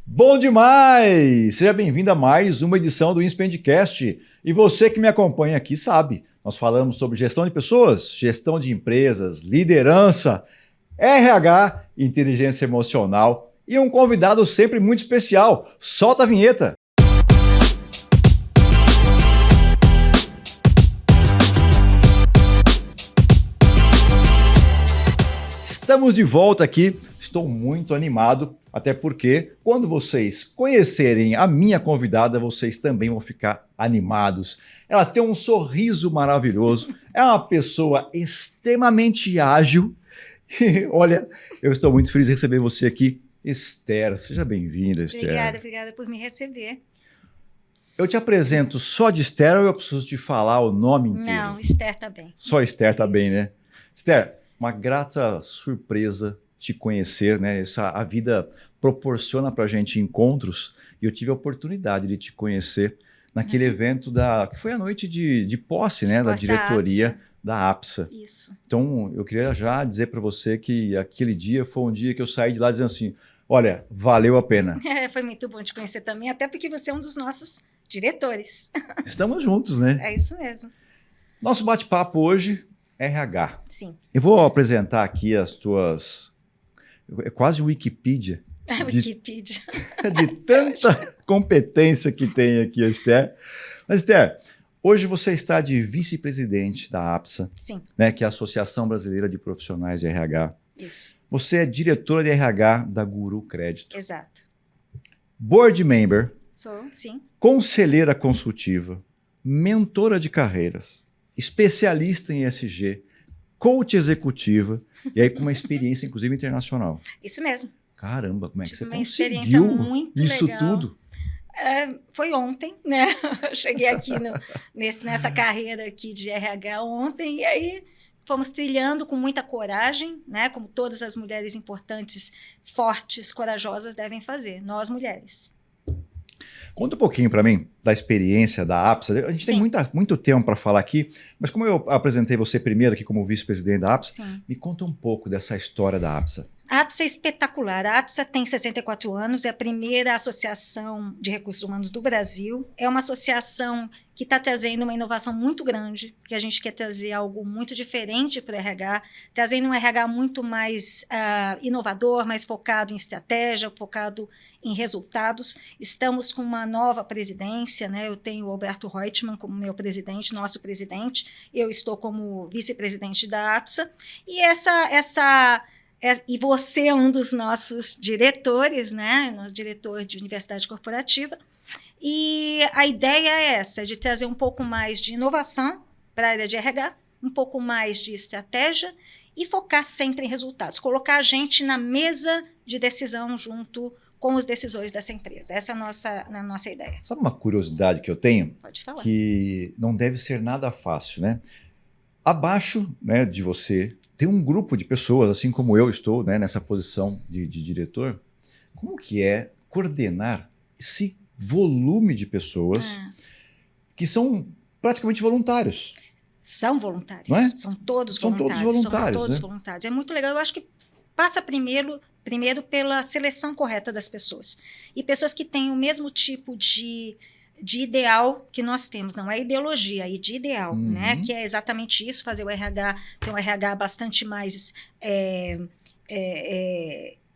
Bom demais! Seja bem-vindo a mais uma edição do Inspendcast. E você que me acompanha aqui sabe, nós falamos sobre gestão de pessoas, gestão de empresas, liderança, RH, inteligência emocional e um convidado sempre muito especial. Solta a vinheta! Estamos de volta aqui, estou muito animado, até porque quando vocês conhecerem a minha convidada, vocês também vão ficar animados. Ela tem um sorriso maravilhoso, é uma pessoa extremamente ágil. E, olha, eu estou muito feliz de receber você aqui, Esther. Seja bem-vinda, Esther. Obrigada por me receber. Eu te apresento só de Esther ou eu preciso te falar o nome inteiro? Não, Esther tá bem. Só Esther tá bem, né? Esther, uma grata surpresa te conhecer, né? A vida proporciona para a gente encontros e eu tive a oportunidade de te conhecer naquele evento que foi a noite de posse, né? Da diretoria da APSA. Isso. Então, eu queria já dizer para você que aquele dia foi um dia que eu saí de lá dizendo assim, olha, valeu a pena. Foi muito bom te conhecer também, até porque você é um dos nossos diretores. Estamos juntos, né? É isso mesmo. Nosso bate-papo hoje, RH. Sim. Eu vou apresentar aqui as tuas... É quase Wikipedia. Wikipedia. De tanta competência que tem aqui a Esther. Mas, Esther, hoje você está de vice-presidente da APSA, Sim. Né, que é a Associação Brasileira de Profissionais de RH. Isso. Você é diretora de RH da Guru Crédito. Exato. Board member. Sou, sim. Conselheira consultiva. Mentora de carreiras. Especialista em ESG. Coach executiva. E aí com uma experiência, inclusive, internacional. Isso mesmo. Caramba, como é que você Uma experiência conseguiu muito isso legal. tudo? Foi ontem, né? Eu cheguei aqui nessa carreira aqui de RH ontem e aí fomos trilhando com muita coragem, né? Como todas as mulheres importantes, fortes, corajosas devem fazer, nós mulheres. Conta um pouquinho para mim da experiência da APSA. A gente tem muito tempo para falar aqui, mas como eu apresentei você primeiro aqui como vice-presidente da APSA, me conta um pouco dessa história da APSA. A APSA é espetacular. A APSA tem 64 anos, é a primeira associação de recursos humanos do Brasil. É uma associação que está trazendo uma inovação muito grande, que a gente quer trazer algo muito diferente para o RH, trazendo um RH muito mais inovador, mais focado em estratégia, focado em resultados. Estamos com uma nova presidência, né? Eu tenho o Alberto Reutemann como meu presidente, nosso presidente. Eu estou como vice-presidente da APSA. E e você é um dos nossos diretores, né? Nosso diretor de universidade corporativa. E a ideia é essa, de trazer um pouco mais de inovação para a área de RH, um pouco mais de estratégia e focar sempre em resultados. Colocar a gente na mesa de decisão junto com os decisores dessa empresa. Essa é a nossa ideia. Sabe uma curiosidade que eu tenho? Pode falar. Que não deve ser nada fácil, né? Abaixo, né, de você... Tem um grupo de pessoas, assim como eu estou, né, nessa posição de diretor. Como que é coordenar esse volume de pessoas que são praticamente voluntários? São voluntários. Não é? São todos são voluntários. Todos voluntários, são todos né? voluntários. É muito legal. Eu acho que passa primeiro pela seleção correta das pessoas. E pessoas que têm o mesmo tipo de ideal que nós temos, não é ideologia, é de ideal, né? Que é exatamente isso, fazer o RH ser um RH bastante mais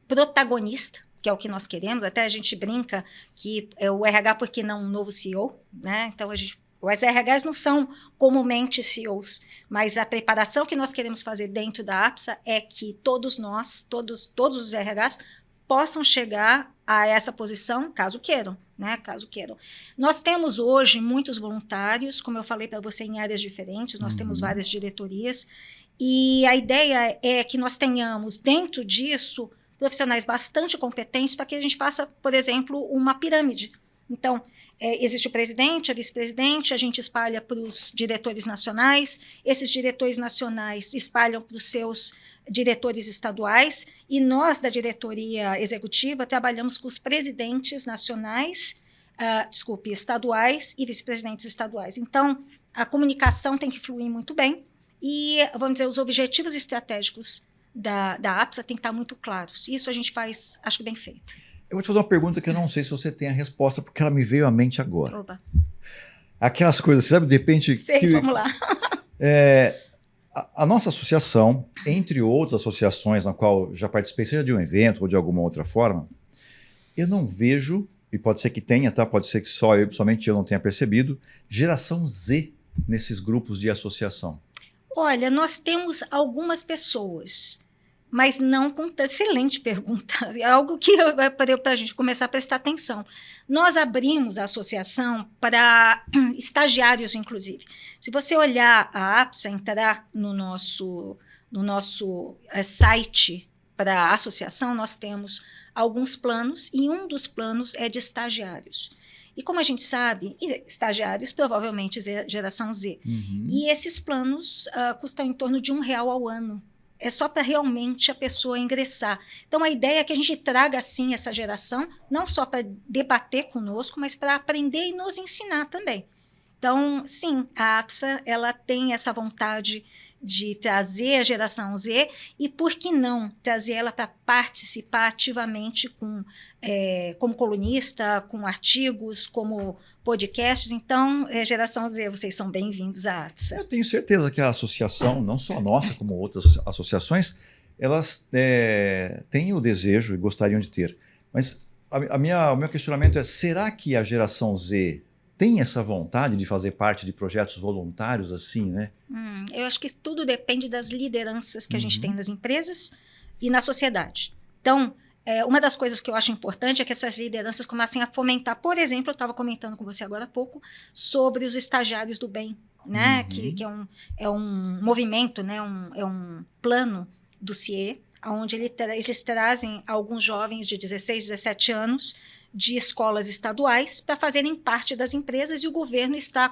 protagonista, que é o que nós queremos. Até a gente brinca que é o RH, porque não um novo CEO, né? Então, os RHs não são comumente CEOs, mas a preparação que nós queremos fazer dentro da APSA é que todos os RHs possam chegar a essa posição, caso queiram, né? Caso queiram. Nós temos hoje muitos voluntários, como eu falei para você, em áreas diferentes, nós temos várias diretorias, e a ideia é que nós tenhamos, dentro disso, profissionais bastante competentes para que a gente faça, por exemplo, uma pirâmide. Então, existe o presidente, a vice-presidente, a gente espalha para os diretores nacionais, esses diretores nacionais espalham para os seus diretores estaduais, e nós, da diretoria executiva, trabalhamos com os presidentes nacionais, estaduais e vice-presidentes estaduais. Então, a comunicação tem que fluir muito bem e, vamos dizer, os objetivos estratégicos da APSA têm que estar muito claros. Isso a gente faz, acho que bem feito. Eu vou te fazer uma pergunta que eu não sei se você tem a resposta, porque ela me veio à mente agora. Opa. Aquelas coisas, sabe, de repente... Sei, vamos lá. A nossa associação, entre outras associações na qual já participei, seja de um evento ou de alguma outra forma, eu não vejo, e pode ser que tenha, tá? Pode ser que somente eu não tenha percebido, geração Z nesses grupos de associação. Olha, nós temos algumas pessoas, mas não com... Excelente pergunta. É algo que para a gente começar a prestar atenção. Nós abrimos a associação para estagiários, inclusive. Se você olhar a APSA, entrar no nosso site para a associação, nós temos alguns planos, e um dos planos é de estagiários. E como a gente sabe, estagiários provavelmente geração Z. Uhum. E esses planos custam em torno de R$1 ao ano. É só para realmente a pessoa ingressar. Então, a ideia é que a gente traga, assim, essa geração, não só para debater conosco, mas para aprender e nos ensinar também. Então, sim, a APSA, ela tem essa vontade de trazer a geração Z e, por que não, trazer ela para participar ativamente como colunista, com artigos, como podcasts. Então, geração Z, vocês são bem-vindos à APSA. Eu tenho certeza que a associação, não só a nossa, como outras associações, elas têm o desejo e gostariam de ter. Mas o meu questionamento é, será que a geração Z tem essa vontade de fazer parte de projetos voluntários assim, né? Eu acho que tudo depende das lideranças que a gente tem nas empresas e na sociedade. Então, uma das coisas que eu acho importante é que essas lideranças comecem a fomentar. Por exemplo, eu estava comentando com você agora há pouco sobre os estagiários do bem, né? Que é um movimento, né? É um plano do CIE, onde eles trazem alguns jovens de 16, 17 anos de escolas estaduais para fazerem parte das empresas, e o governo está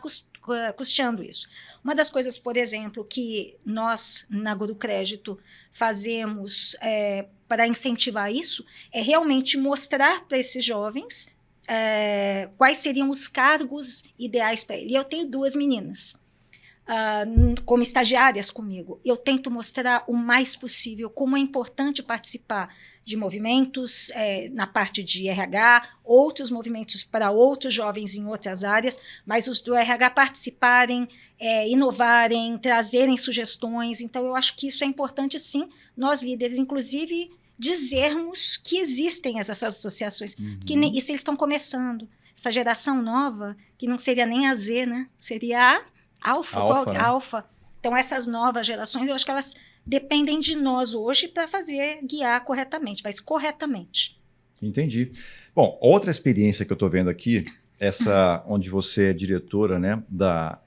custeando isso. Uma das coisas, por exemplo, que nós, na Guru Crédito, fazemos para incentivar isso, é realmente mostrar para esses jovens quais seriam os cargos ideais para ele. E eu tenho 2 meninas como estagiárias comigo. Eu tento mostrar o mais possível como é importante participar de movimentos na parte de RH, outros movimentos para outros jovens em outras áreas, mas os do RH participarem, inovarem, trazerem sugestões. Então, eu acho que isso é importante, sim, nós líderes, inclusive, dizermos que existem essas associações, que isso eles estão começando. Essa geração nova, que não seria nem a Z, né? Seria a Alfa. Né? Então, essas novas gerações, eu acho que elas dependem de nós hoje para guiar corretamente, mas corretamente. Entendi. Bom, outra experiência que eu estou vendo aqui, essa onde você é diretora, né,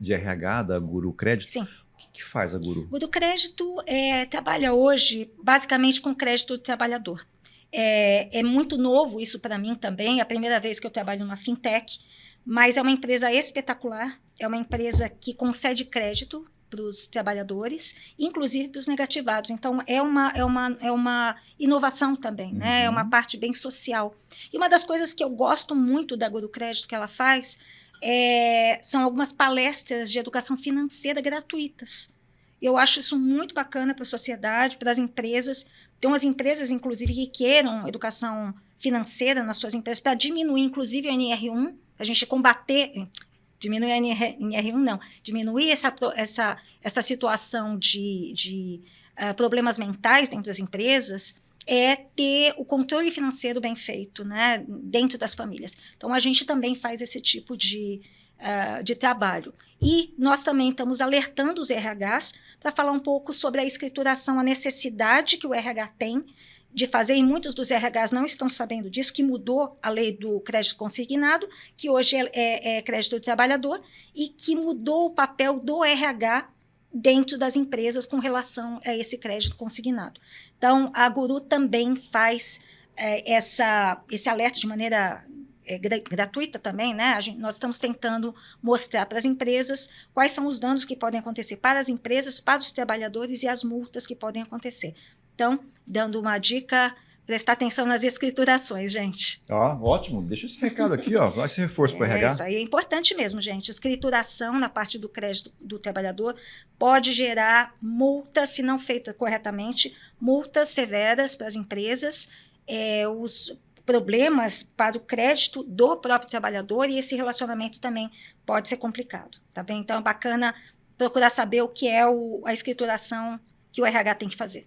de RH da Guru Crédito. Sim. O que faz a Guru? Guru Crédito trabalha hoje basicamente com crédito do trabalhador. É muito novo isso para mim também, é a primeira vez que eu trabalho numa fintech, mas é uma empresa espetacular, é uma empresa que concede crédito para os trabalhadores, inclusive para os negativados. Então, é uma inovação também, né? É uma parte bem social. E uma das coisas que eu gosto muito da Guru Crédito que ela faz são algumas palestras de educação financeira gratuitas. Eu acho isso muito bacana para a sociedade, para as empresas. Tem umas empresas, inclusive, que queiram educação financeira nas suas empresas para diminuir, inclusive, o NR1, a gente combater... Diminuir a NR1, não. Diminuir essa situação de problemas mentais dentro das empresas é ter o controle financeiro bem feito, né, dentro das famílias. Então, a gente também faz esse tipo de trabalho. E nós também estamos alertando os RHs para falar um pouco sobre a escrituração, a necessidade que o RH tem de fazer, e muitos dos RHs não estão sabendo disso, que mudou a lei do crédito consignado, que hoje é crédito do trabalhador, e que mudou o papel do RH dentro das empresas com relação a esse crédito consignado. Então, a Guru também faz esse alerta de maneira gratuita também, né? Nós estamos tentando mostrar para as empresas quais são os danos que podem acontecer para as empresas, para os trabalhadores e as multas que podem acontecer. Então, dando uma dica, prestar atenção nas escriturações, gente. Ótimo. Deixa esse recado aqui, vai esse reforço para o RH. Isso aí é importante mesmo, gente. Escrituração na parte do crédito do trabalhador pode gerar multas, se não feita corretamente, multas severas para as empresas. problemas para o crédito do próprio trabalhador, e esse relacionamento também pode ser complicado, tá bem? Então é bacana procurar saber o que é a escrituração que o RH tem que fazer.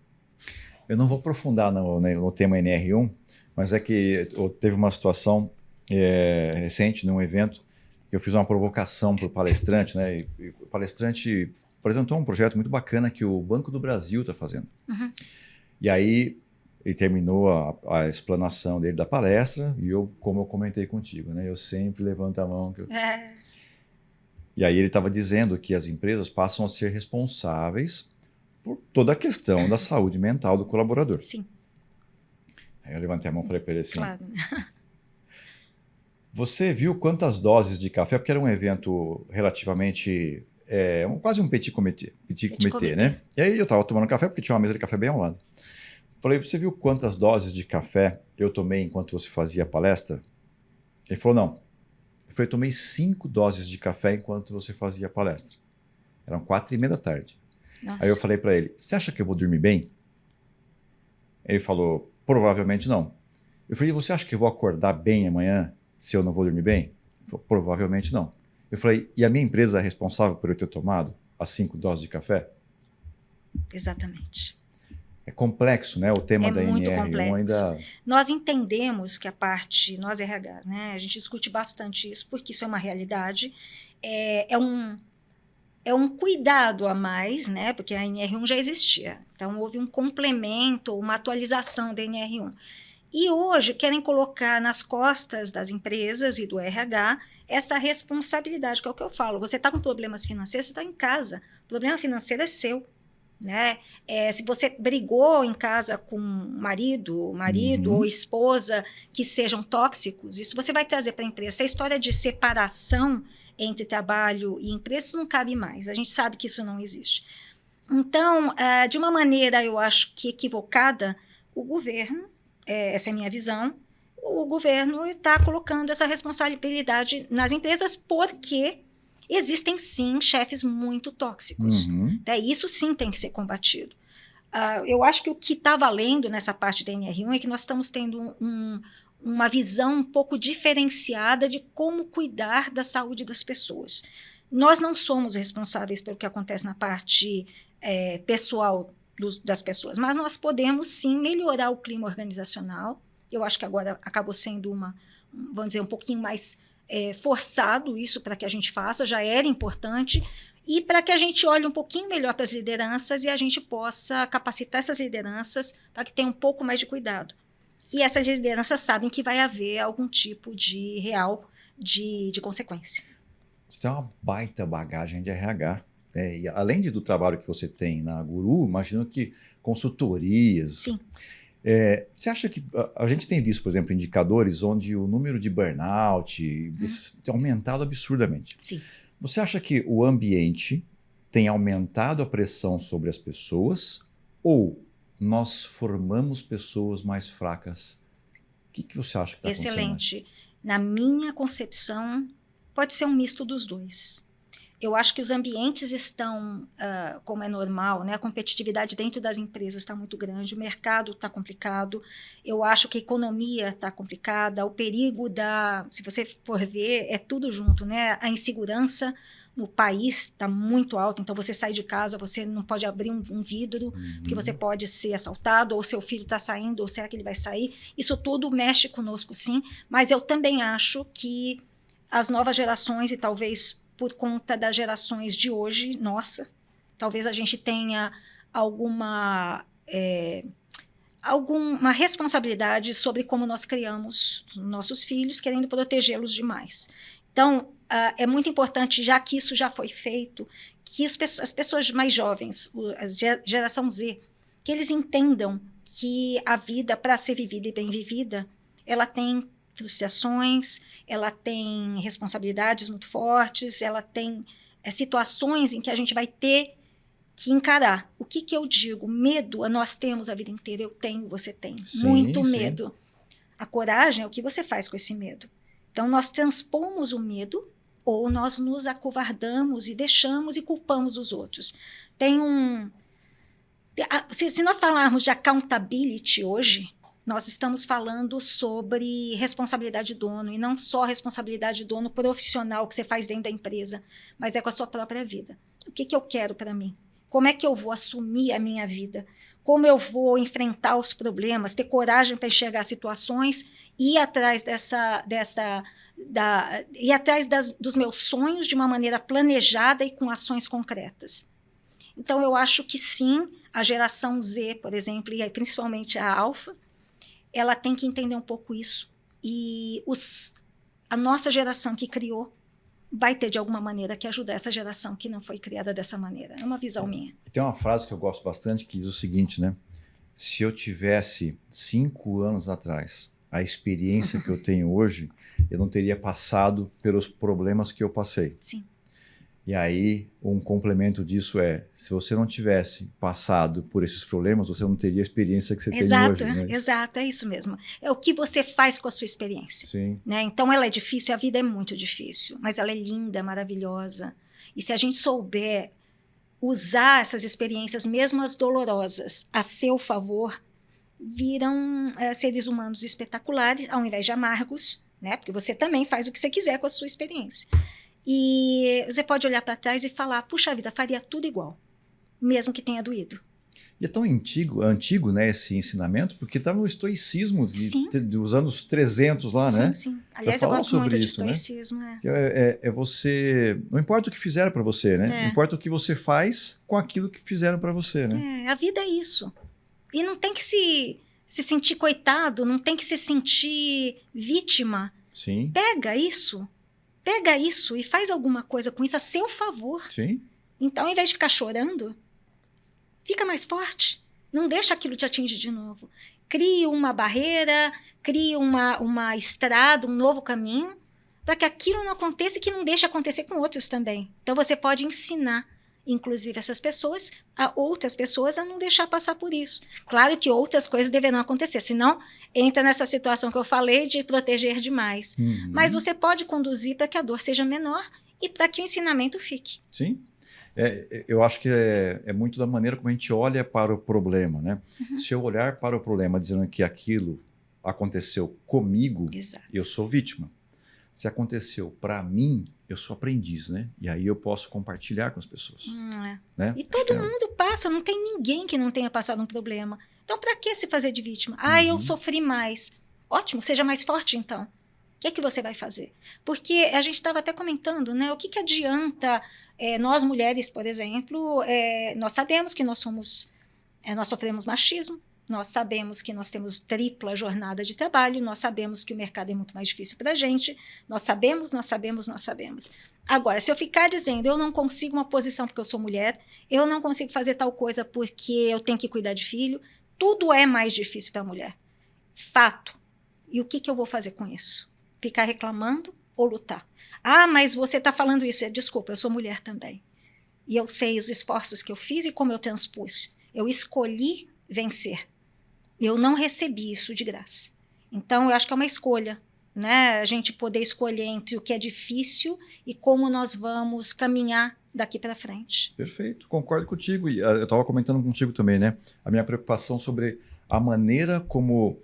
Eu não vou aprofundar no tema NR1, mas é que teve uma situação recente num evento que eu fiz uma provocação para o palestrante, né? E o palestrante apresentou um projeto muito bacana que o Banco do Brasil está fazendo. Uhum. E aí ele terminou a explanação dele da palestra e como eu comentei contigo, né? Eu sempre levanto a mão. E aí ele estava dizendo que as empresas passam a ser responsáveis por toda a questão da saúde mental do colaborador. Sim. Aí eu levantei a mão e falei para ele assim, claro. Você viu quantas doses de café, porque era um evento relativamente, quase um petit comité, né? E aí eu estava tomando café, porque tinha uma mesa de café bem ao lado. Falei, você viu quantas doses de café eu tomei enquanto você fazia a palestra? Ele falou, não. Eu falei, tomei 5 doses de café enquanto você fazia a palestra. Eram 4:30 da tarde. Nossa. Aí eu falei para ele, você acha que eu vou dormir bem? Ele falou, provavelmente não. Eu falei, você acha que eu vou acordar bem amanhã se eu não vou dormir bem? Ele falou, provavelmente não. Eu falei, e a minha empresa é responsável por eu ter tomado as 5 doses de café? Exatamente. É complexo, né? O tema da muito NR1 complexo. ainda... Nós entendemos que nós RH, né? A gente discute bastante isso, porque isso é uma realidade. É um cuidado a mais, né? Porque a NR1 já existia. Então, houve um complemento, uma atualização da NR1. E hoje querem colocar nas costas das empresas e do RH essa responsabilidade, que é o que eu falo. Você está com problemas financeiros, você está em casa. O problema financeiro é seu. Né? Se você brigou em casa com marido ou esposa que sejam tóxicos, isso você vai trazer para a empresa. Essa história de separação entre trabalho e empresa, isso não cabe mais. A gente sabe que isso não existe. Então, de uma maneira, eu acho que equivocada, o governo, essa é a minha visão, o governo está colocando essa responsabilidade nas empresas porque existem, sim, chefes muito tóxicos. Isso, sim, tem que ser combatido. Eu acho que o que está valendo nessa parte da NR1 é que nós estamos tendo uma visão um pouco diferenciada de como cuidar da saúde das pessoas. Nós não somos responsáveis pelo que acontece na parte pessoal das pessoas, mas nós podemos, sim, melhorar o clima organizacional. Eu acho que agora acabou sendo vamos dizer, um pouquinho mais forçado isso para que a gente faça, já era importante, e para que a gente olhe um pouquinho melhor para as lideranças e a gente possa capacitar essas lideranças para que tenham um pouco mais de cuidado. E essas lideranças sabem que vai haver algum tipo de consequência. Você tem uma baita bagagem de RH. E além do trabalho que você tem na Guru, imagino que consultorias... Sim. Você acha que a gente tem visto, por exemplo, indicadores onde o número de burnout tem aumentado absurdamente? Sim. Você acha que o ambiente tem aumentado a pressão sobre as pessoas ou nós formamos pessoas mais fracas? O que você acha que está acontecendo? Excelente. Na minha concepção, pode ser um misto dos dois. Eu acho que os ambientes estão, como é normal, né? A competitividade dentro das empresas está muito grande, o mercado está complicado, eu acho que a economia está complicada, o perigo se você for ver, é tudo junto, né? A insegurança no país está muito alta, então você sai de casa, você não pode abrir um vidro, porque você pode ser assaltado, ou seu filho está saindo, ou será que ele vai sair? Isso tudo mexe conosco, sim, mas eu também acho que as novas gerações, e talvez por conta das gerações de hoje, talvez a gente tenha alguma responsabilidade sobre como nós criamos nossos filhos, querendo protegê-los demais. Então, é muito importante, já que isso já foi feito, que as pessoas mais jovens, a geração Z, que eles entendam que a vida, para ser vivida e bem vivida, ela tem frustrações, ela tem responsabilidades muito fortes, ela tem situações em que a gente vai ter que encarar. O que eu digo? Medo, nós temos a vida inteira, eu tenho, você tem. Sim, muito sim. medo. A coragem é o que você faz com esse medo. Então, nós transpomos o medo ou nós nos acovardamos e deixamos e culpamos os outros. Se nós falarmos de accountability hoje, Nós estamos falando sobre responsabilidade de dono, e não só responsabilidade de dono profissional que você faz dentro da empresa, mas é com a sua própria vida. O que eu quero para mim? Como é que eu vou assumir a minha vida? Como eu vou enfrentar os problemas, ter coragem para enxergar situações e ir atrás dos meus sonhos de uma maneira planejada e com ações concretas. Então, eu acho que sim, a geração Z, por exemplo, e principalmente a Alfa, ela tem que entender um pouco isso. E a nossa geração que criou vai ter, de alguma maneira, que ajudar essa geração que não foi criada dessa maneira. É uma visão minha. Tem uma frase que eu gosto bastante que diz o seguinte, né? Se eu tivesse 5 anos atrás a experiência que eu tenho hoje, eu não teria passado pelos problemas que eu passei. Sim. E aí, um complemento disso é, se você não tivesse passado por esses problemas, você não teria a experiência que você tem hoje. Exato, é isso mesmo. É o que você faz com a sua experiência. Sim. Né? Então, ela é difícil, a vida é muito difícil, mas ela é linda, maravilhosa. E se a gente souber usar essas experiências, mesmo as dolorosas, a seu favor, viram seres humanos espetaculares, ao invés de amargos, né? Porque você também faz o que você quiser com a sua experiência. E você pode olhar para trás e falar, puxa vida, faria tudo igual, mesmo que tenha doído. E é tão antigo, né, esse ensinamento, porque está no estoicismo dos anos 300 lá, né? Sim. Aliás, eu gosto muito de estoicismo. Né? É você... Não importa o que fizeram para você, né? Importa o que você faz com aquilo que fizeram para você, né? A vida é isso. E não tem que se sentir coitado, não tem que se sentir vítima. Sim. Pega isso e faz alguma coisa com isso a seu favor. Sim. Então, ao invés de ficar chorando, fica mais forte. Não deixa aquilo te atingir de novo. Crie uma barreira, crie uma estrada, um novo caminho, para que aquilo não aconteça e que não deixe acontecer com outros também. Então, você pode ensinar, inclusive, essas pessoas, a outras pessoas, a não deixar passar por isso. Claro que outras coisas deverão acontecer, senão entra nessa situação que eu falei de proteger demais. Mas você pode conduzir para que a dor seja menor e para que o ensinamento fique. Sim. Eu acho que é muito da maneira como a gente olha para o problema, né? Se eu olhar para o problema dizendo que aquilo aconteceu comigo, Exato. Eu sou vítima. Se aconteceu para mim, eu sou aprendiz, né? E aí eu posso compartilhar com as pessoas. Né? E todo mundo passa, não tem ninguém que não tenha passado um problema. Então, para que se fazer de vítima? Eu sofri mais. Ótimo, seja mais forte então. O que é que você vai fazer? Porque a gente estava até comentando, né? O que adianta nós mulheres, por exemplo, nós sabemos que nós sofremos machismo, nós sabemos que nós temos tripla jornada de trabalho, nós sabemos que o mercado é muito mais difícil para a gente, nós sabemos. Agora, se eu ficar dizendo, eu não consigo uma posição porque eu sou mulher, eu não consigo fazer tal coisa porque eu tenho que cuidar de filho, tudo é mais difícil para a mulher. Fato. E o que eu vou fazer com isso? Ficar reclamando ou lutar? Mas você está falando isso. Desculpa, eu sou mulher também. E eu sei os esforços que eu fiz e como eu transpus. Eu escolhi vencer. Eu não recebi isso de graça. Então, eu acho que é uma escolha, né? A gente poder escolher entre o que é difícil e como nós vamos caminhar daqui para frente. Perfeito, concordo contigo. E eu estava comentando contigo também, né? A minha preocupação sobre a maneira como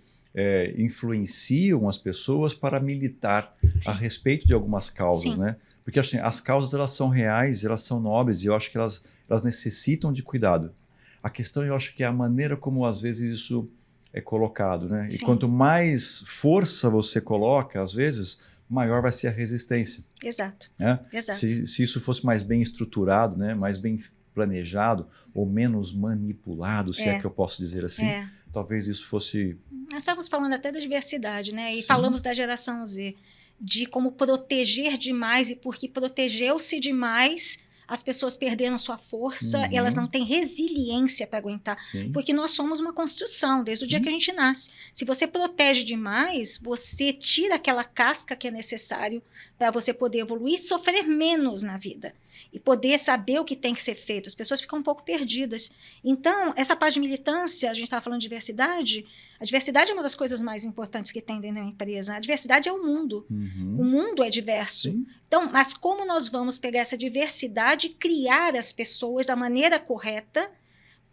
influenciam as pessoas para militar a respeito de algumas causas, né? Porque assim, as causas elas são reais, elas são nobres e eu acho que elas necessitam de cuidado. A questão eu acho que é a maneira como às vezes isso é colocado, né? E quanto mais força você coloca, às vezes, maior vai ser a resistência. Exato. Né? Exato. Se isso fosse mais bem estruturado, né? Mais bem planejado ou menos manipulado, se é que eu posso dizer assim, talvez isso fosse... Nós estávamos falando até da diversidade, né? E falamos da geração Z, de como proteger demais, e porque protegeu-se demais, as pessoas perderam sua força, elas não têm resiliência para aguentar, porque nós somos uma construção, desde o dia que a gente nasce. Se você protege demais, você tira aquela casca que é necessário para você poder evoluir e sofrer menos na vida. E poder saber o que tem que ser feito. As pessoas ficam um pouco perdidas. Então, essa parte de militância, a gente estava falando de diversidade, a diversidade é uma das coisas mais importantes que tem dentro da empresa. A diversidade é o mundo. O mundo é diverso. Então, mas como nós vamos pegar essa diversidade e criar as pessoas da maneira correta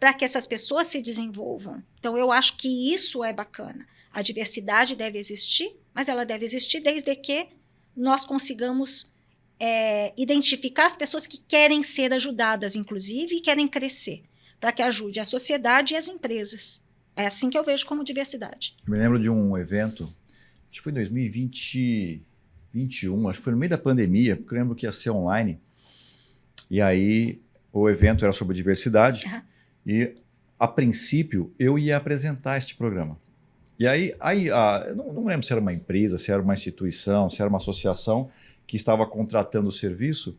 para que essas pessoas se desenvolvam. Então, eu acho que isso é bacana. A diversidade deve existir, mas ela deve existir desde que nós consigamos identificar as pessoas que querem ser ajudadas, inclusive, e querem crescer, para que ajude a sociedade e as empresas. É assim que eu vejo como diversidade. Eu me lembro de um evento, acho que foi em 2021, acho que foi no meio da pandemia, porque eu lembro que ia ser online, e aí o evento era sobre diversidade, e a princípio eu ia apresentar este programa. E aí eu não lembro se era uma empresa, se era uma instituição, se era uma associação que estava contratando o serviço,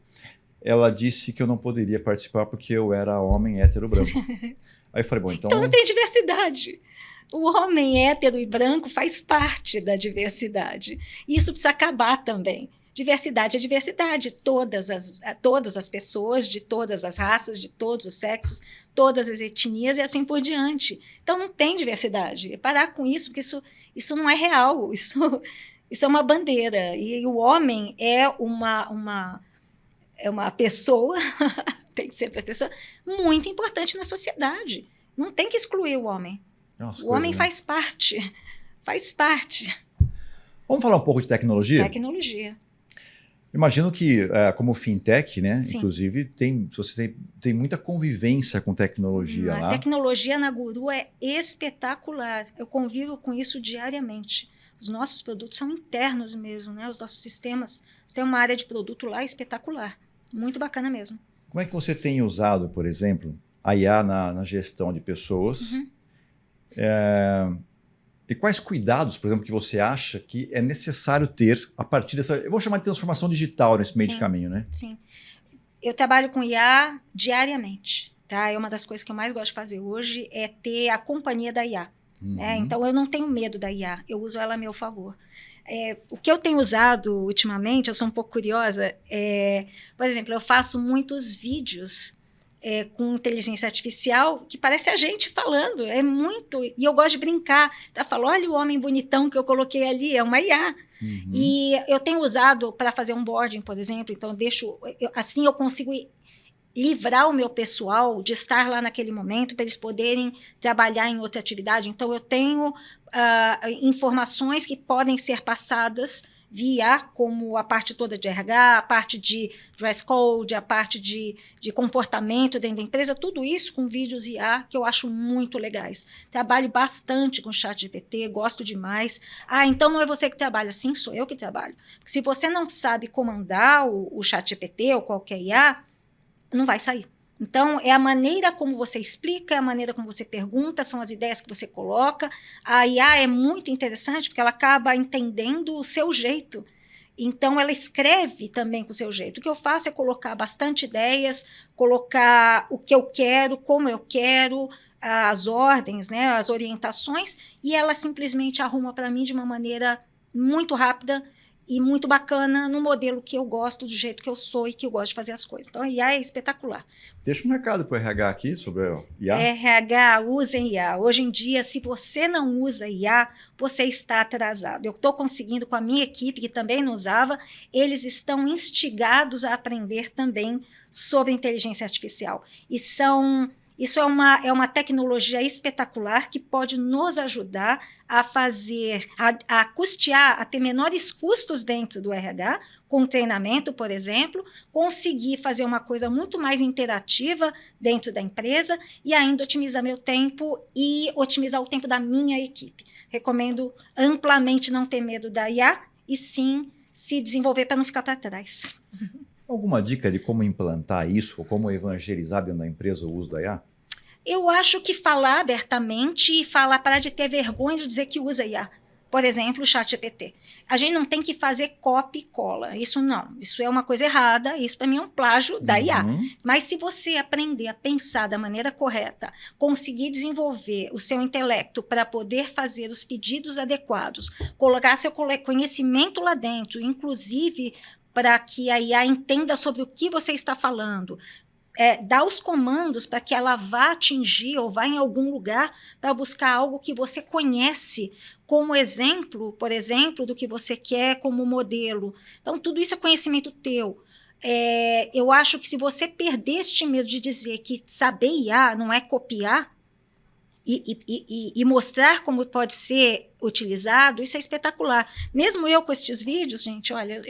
ela disse que eu não poderia participar porque eu era homem hétero branco. Aí eu falei, bom, então... Então não tem diversidade. O homem hétero e branco faz parte da diversidade. Isso precisa acabar também. Diversidade é diversidade. Todas as pessoas, de todas as raças, de todos os sexos, todas as etnias e assim por diante. Então não tem diversidade. É parar com isso, porque isso não é real. Isso é uma bandeira. E o homem é uma pessoa, tem que ser uma pessoa muito importante na sociedade. Não tem que excluir o homem. O homem faz parte. Faz parte. Vamos falar um pouco de tecnologia? Tecnologia. Imagino que, como fintech, né? Sim. Inclusive, você tem muita convivência com tecnologia lá. A tecnologia na Guru é espetacular. Eu convivo com isso diariamente. Os nossos produtos são internos mesmo, né? Os nossos sistemas. Você tem uma área de produto lá espetacular. Muito bacana mesmo. Como é que você tem usado, por exemplo, a IA na gestão de pessoas? Uhum. E quais cuidados, por exemplo, que você acha que é necessário ter a partir dessa... Eu vou chamar de transformação digital nesse meio de caminho, né? Sim. Eu trabalho com IA diariamente. Tá? É uma das coisas que eu mais gosto de fazer hoje é ter a companhia da IA. Né? Então, eu não tenho medo da IA. Eu uso ela a meu favor. O que eu tenho usado ultimamente, eu sou um pouco curiosa, por exemplo, eu faço muitos vídeos com inteligência artificial que parece a gente falando, e eu gosto de brincar, tá? Falo, olha o homem bonitão que eu coloquei ali, é uma IA. E eu tenho usado para fazer onboarding, por exemplo, então assim eu consigo livrar o meu pessoal de estar lá naquele momento para eles poderem trabalhar em outra atividade. Então, eu tenho informações que podem ser passadas via, como a parte toda de RH, a parte de dress code, a parte de comportamento dentro da empresa, tudo isso com vídeos IA que eu acho muito legais. Trabalho bastante com ChatGPT, gosto demais. Então não é você que trabalha, sim, sou eu que trabalho. Porque se você não sabe comandar o ChatGPT ou qualquer IA, não vai sair. Então, é a maneira como você explica, é a maneira como você pergunta, são as ideias que você coloca. A IA é muito interessante porque ela acaba entendendo o seu jeito. Então, ela escreve também com o seu jeito. O que eu faço é colocar bastante ideias, colocar o que eu quero, como eu quero, as ordens, né, as orientações, e ela simplesmente arruma para mim de uma maneira muito rápida e muito bacana no modelo que eu gosto, do jeito que eu sou e que eu gosto de fazer as coisas. Então, a IA é espetacular. Deixa um recado para o RH aqui sobre a IA. RH, usem IA. Hoje em dia, se você não usa IA, você está atrasado. Eu estou conseguindo com a minha equipe, que também não usava, eles estão instigados a aprender também sobre inteligência artificial. Isso é uma tecnologia espetacular que pode nos ajudar a fazer, a custear, a ter menores custos dentro do RH, com treinamento, por exemplo, conseguir fazer uma coisa muito mais interativa dentro da empresa e ainda otimizar meu tempo e otimizar o tempo da minha equipe. Recomendo amplamente não ter medo da IA e sim se desenvolver para não ficar para trás. Alguma dica de como implantar isso ou como evangelizar dentro da empresa o uso da IA? Eu acho que falar abertamente e parar de ter vergonha de dizer que usa IA. Por exemplo, o ChatGPT. A gente não tem que fazer copy e cola. Isso não. Isso é uma coisa errada. Isso, para mim, é um plágio da IA. Mas se você aprender a pensar da maneira correta, conseguir desenvolver o seu intelecto para poder fazer os pedidos adequados, colocar seu conhecimento lá dentro, inclusive para que a IA entenda sobre o que você está falando, dar os comandos para que ela vá atingir ou vá em algum lugar para buscar algo que você conhece como exemplo, por exemplo, do que você quer como modelo. Então, tudo isso é conhecimento teu. eu acho que se você perder este medo de dizer que saber IA não é copiar e mostrar como pode ser utilizado, isso é espetacular. Mesmo eu com estes vídeos, gente, olha,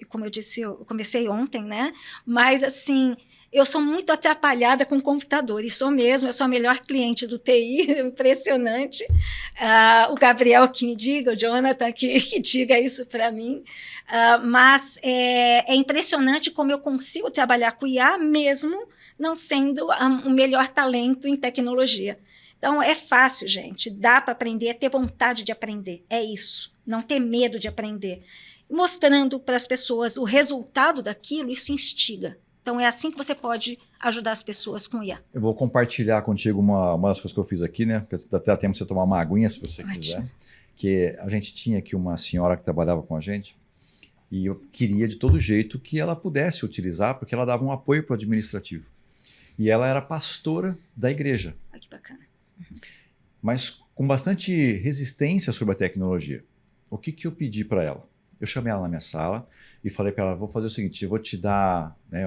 como eu disse, eu comecei ontem, né? Mas, assim, eu sou muito atrapalhada com computadores, sou mesmo, eu sou a melhor cliente do TI, impressionante. O Gabriel que me diga, o Jonathan que diga isso para mim. Mas é impressionante como eu consigo trabalhar com IA mesmo não sendo o melhor talento em tecnologia. Então, é fácil, gente, dá para aprender, é ter vontade de aprender, é isso, não ter medo de aprender. Mostrando para as pessoas o resultado daquilo, isso instiga. Então, é assim que você pode ajudar as pessoas com IA. Eu vou compartilhar contigo uma das coisas que eu fiz aqui, né? Porque dá até tempo de você tomar uma aguinha, se você quiser. Que a gente tinha aqui uma senhora que trabalhava com a gente e eu queria de todo jeito que ela pudesse utilizar, porque ela dava um apoio para o administrativo. E ela era pastora da igreja. Ah, que bacana. Mas com bastante resistência sobre a tecnologia. O que eu pedi para ela? Eu chamei ela na minha sala e falei para ela, vou fazer o seguinte, eu vou te dar, né,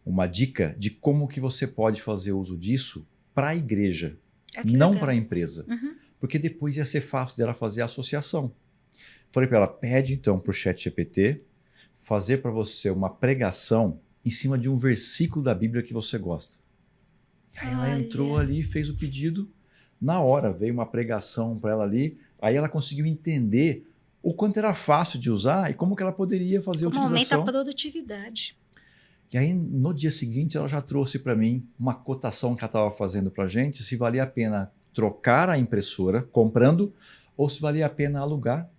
uma dica de como que você pode fazer uso disso para a igreja, não para a empresa. Uhum. Porque depois ia ser fácil dela fazer a associação. Falei para ela, pede então para o ChatGPT fazer para você uma pregação em cima de um versículo da Bíblia que você gosta. Aí ela entrou ali e fez o pedido. Na hora veio uma pregação para ela ali. Aí ela conseguiu entender o quanto era fácil de usar e como que ela poderia fazer a utilização. Aumenta a produtividade. E aí, no dia seguinte, ela já trouxe para mim uma cotação que ela estava fazendo para a gente, se valia a pena trocar a impressora, comprando, ou se valia a pena alugar.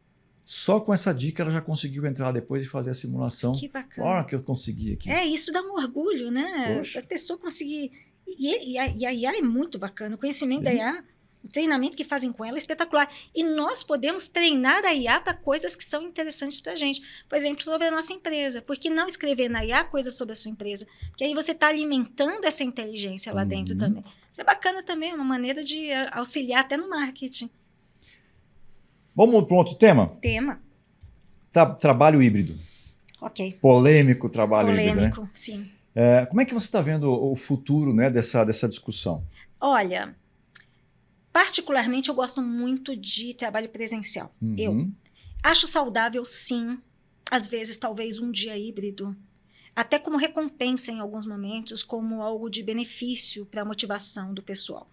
Só com essa dica ela já conseguiu entrar depois e fazer a simulação. Que bacana. Olha que eu consegui aqui. Isso dá um orgulho, né? Poxa. A pessoa conseguir... E a IA é muito bacana. O conhecimento da IA, o treinamento que fazem com ela é espetacular. E nós podemos treinar a IA para coisas que são interessantes para a gente. Por exemplo, sobre a nossa empresa. Por que não escrever na IA coisas sobre a sua empresa? Porque aí você está alimentando essa inteligência lá dentro também. Isso é bacana também, é uma maneira de auxiliar até no marketing. Vamos para um outro tema? Trabalho híbrido. Ok. Polêmico trabalho híbrido, né? Polêmico, sim. Como é que você está vendo o futuro, né, dessa discussão? Olha, particularmente eu gosto muito de trabalho presencial. Eu acho saudável, sim, às vezes talvez um dia híbrido, até como recompensa em alguns momentos, como algo de benefício para a motivação do pessoal.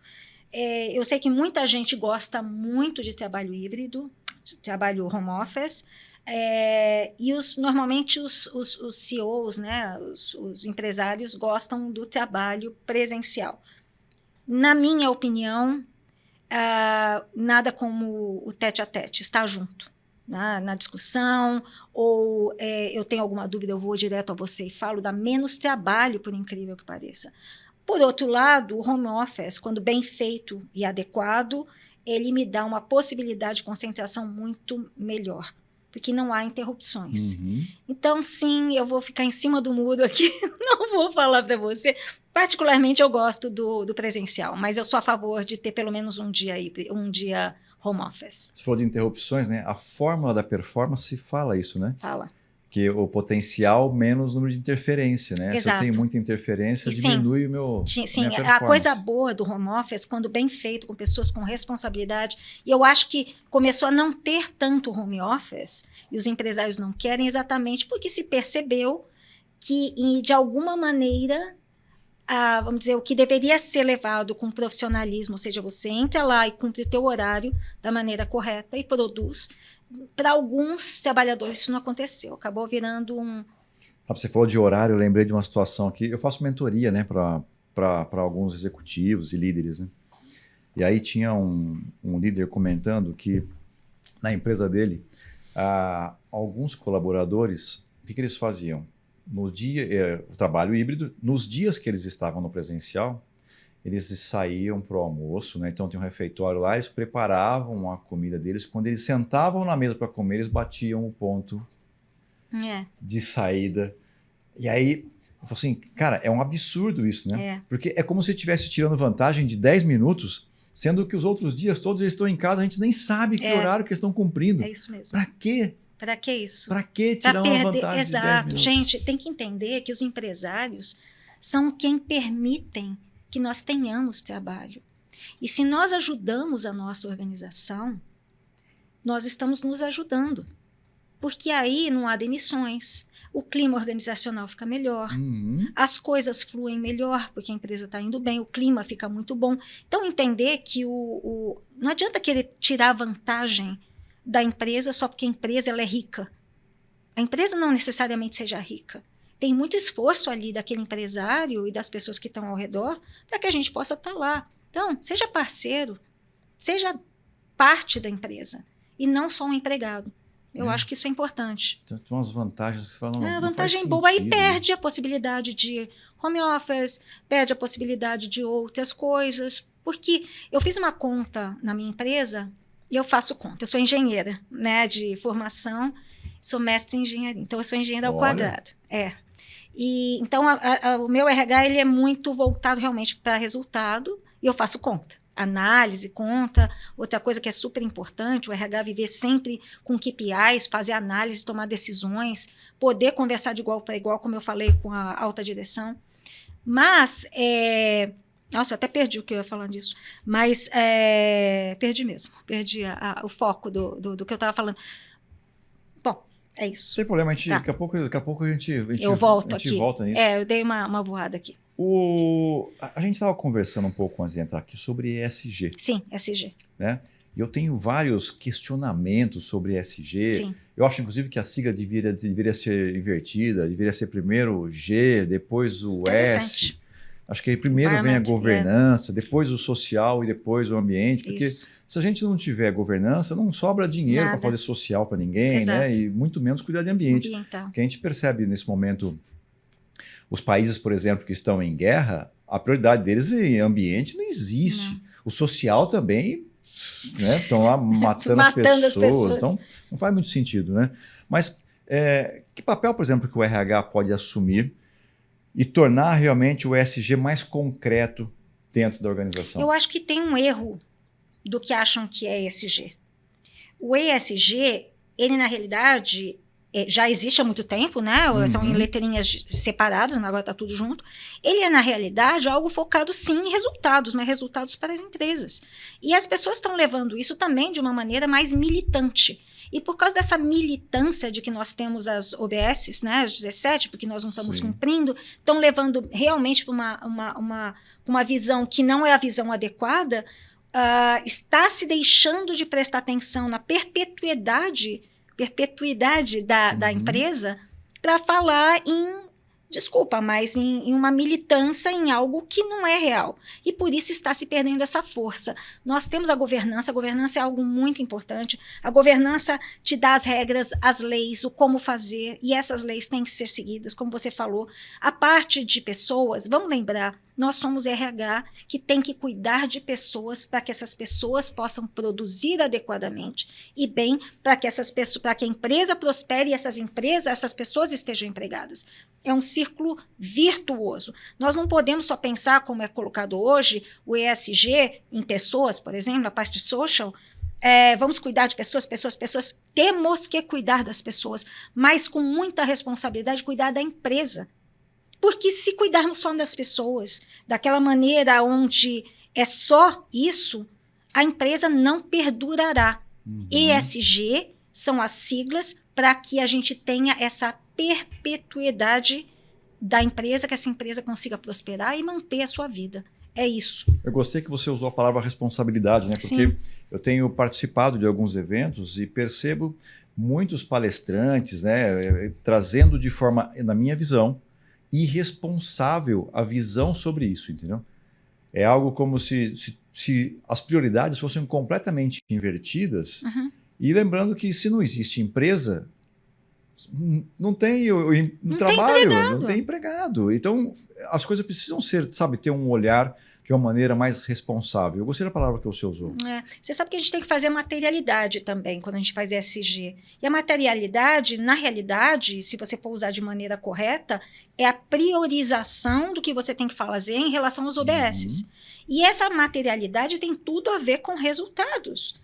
Eu sei que muita gente gosta muito de trabalho híbrido, de trabalho home office, e normalmente os CEOs, né, os empresários gostam do trabalho presencial. Na minha opinião, nada como o tete-a-tete, estar junto na discussão, ou eu tenho alguma dúvida, eu vou direto a você e falo, dá menos trabalho, por incrível que pareça. Por outro lado, o home office, quando bem feito e adequado, ele me dá uma possibilidade de concentração muito melhor, porque não há interrupções. Então, sim, eu vou ficar em cima do muro aqui, não vou falar para você. Particularmente, eu gosto do presencial, mas eu sou a favor de ter pelo menos um dia home office. Você falou de interrupções, né? A fórmula da performance fala isso, né? Fala. Que o potencial menos número de interferência, né? Exato. Se eu tenho muita interferência, diminui o meu Sim, minha performance. A coisa boa do home office, quando bem feito, com pessoas com responsabilidade, e eu acho que começou a não ter tanto home office, e os empresários não querem exatamente porque se percebeu que, de alguma maneira, vamos dizer, o que deveria ser levado com profissionalismo, ou seja, você entra lá e cumpre o teu horário da maneira correta e produz. Para alguns trabalhadores isso não aconteceu, acabou virando Você falou de horário, eu lembrei de uma situação aqui, eu faço mentoria, né, para alguns executivos e líderes, né? E aí tinha um líder comentando que na empresa dele, alguns colaboradores, o que eles faziam? No dia, o trabalho híbrido, nos dias que eles estavam no presencial, eles saíam para o almoço, né? Então tem um refeitório lá, eles preparavam a comida deles. Quando eles sentavam na mesa para comer, eles batiam o ponto de saída. E aí, eu falei assim, cara, é um absurdo isso, né? Porque é como se estivesse tirando vantagem de 10 minutos, sendo que os outros dias todos eles estão em casa, a gente nem sabe que horário que eles estão cumprindo. É isso mesmo. Para quê? Para que isso? Para que Pra tirar uma perder. vantagem de 10 Exato. minutos? Gente, tem que entender que os empresários são quem permitem que nós tenhamos trabalho. E se nós ajudamos a nossa organização, nós estamos nos ajudando. Porque aí não há demissões, o clima organizacional fica melhor, as coisas fluem melhor, porque a empresa está indo bem, o clima fica muito bom. Então, entender que não adianta querer tirar vantagem da empresa só porque a empresa ela é rica. A empresa não necessariamente seja rica. Tem muito esforço ali daquele empresário e das pessoas que estão ao redor para que a gente possa estar lá. Então, seja parceiro, seja parte da empresa e não só um empregado. Eu acho que isso é importante. Então, tem umas vantagens que você fala, A não vantagem faz boa, aí sentido. perde a possibilidade de home office, perde a possibilidade de outras coisas, porque eu fiz uma conta na minha empresa e eu faço conta. Eu sou engenheira, né, de formação, sou mestre em engenharia, então eu sou engenheira ao quadrado. E então o meu RH ele é muito voltado realmente para resultado e eu faço conta. Análise, conta, outra coisa que é super importante, o RH viver sempre com KPIs, fazer análise, tomar decisões, poder conversar de igual para igual, como eu falei, com a alta direção. Mas, nossa, eu até perdi o que eu ia falando disso, mas perdi mesmo, perdi o foco do que eu estava falando. Bom, é isso. Não tem problema, daqui a pouco a gente eu volto aqui. Volta nisso. Eu dei uma voada aqui. A gente estava conversando um pouco antes de entrar aqui sobre ESG. Sim, ESG. Né? E eu tenho vários questionamentos sobre ESG. Sim. Eu acho, inclusive, que a sigla deveria ser invertida, deveria ser primeiro o G, depois o S. Acho que primeiro vem a governança, depois o social e depois o ambiente. Porque se a gente não tiver governança, não sobra dinheiro para fazer social para ninguém, né? E muito menos cuidar de ambiente. Porque a gente percebe nesse momento... Os países, por exemplo, que estão em guerra, a prioridade deles em ambiente não existe. Não. O social também, né? Estão lá matando as pessoas. Então, não faz muito sentido, né? Mas que papel, por exemplo, que o RH pode assumir e tornar realmente o ESG mais concreto dentro da organização? Eu acho que tem um erro do que acham que é ESG. O ESG, ele na realidade... já existe há muito tempo, né? São em letrinhas separadas, agora está tudo junto. Ele é, na realidade, algo focado, sim, em resultados, mas resultados para as empresas. E as pessoas estão levando isso também de uma maneira mais militante. E por causa dessa militância de que nós temos as OBSs, né, as 17, porque nós não estamos cumprindo, estão levando realmente para uma visão que não é a visão adequada, está se deixando de prestar atenção na perpetuidade da empresa para falar em uma militância em algo que não é real. E por isso está se perdendo essa força. Nós temos a governança é algo muito importante. A governança te dá as regras, as leis, o como fazer, e essas leis têm que ser seguidas, como você falou. A parte de pessoas, vamos lembrar, nós somos RH que tem que cuidar de pessoas para que essas pessoas possam produzir adequadamente e bem para que a empresa prospere e essas pessoas estejam empregadas. É um círculo virtuoso. Nós não podemos só pensar, como é colocado hoje, o ESG em pessoas, por exemplo, a parte social. Vamos cuidar de pessoas. Temos que cuidar das pessoas, mas com muita responsabilidade, cuidar da empresa. Porque se cuidarmos só das pessoas, daquela maneira onde é só isso, a empresa não perdurará. ESG são as siglas para que a gente tenha essa perpetuidade da empresa, que essa empresa consiga prosperar e manter a sua vida. É isso. Eu gostei que você usou a palavra responsabilidade, né? Porque eu tenho participado de alguns eventos e percebo muitos palestrantes, né, trazendo de forma, na minha visão, irresponsável a visão sobre isso, entendeu? É algo como se as prioridades fossem completamente invertidas. E lembrando que se não existe empresa, não tem trabalho, não tem empregado. Então, as coisas precisam ser, ter um olhar de uma maneira mais responsável. Eu gostei da palavra que você usou. Você sabe que a gente tem que fazer materialidade também, quando a gente faz ESG. E a materialidade, na realidade, se você for usar de maneira correta, é a priorização do que você tem que fazer em relação aos OBSs. E essa materialidade tem tudo a ver com resultados.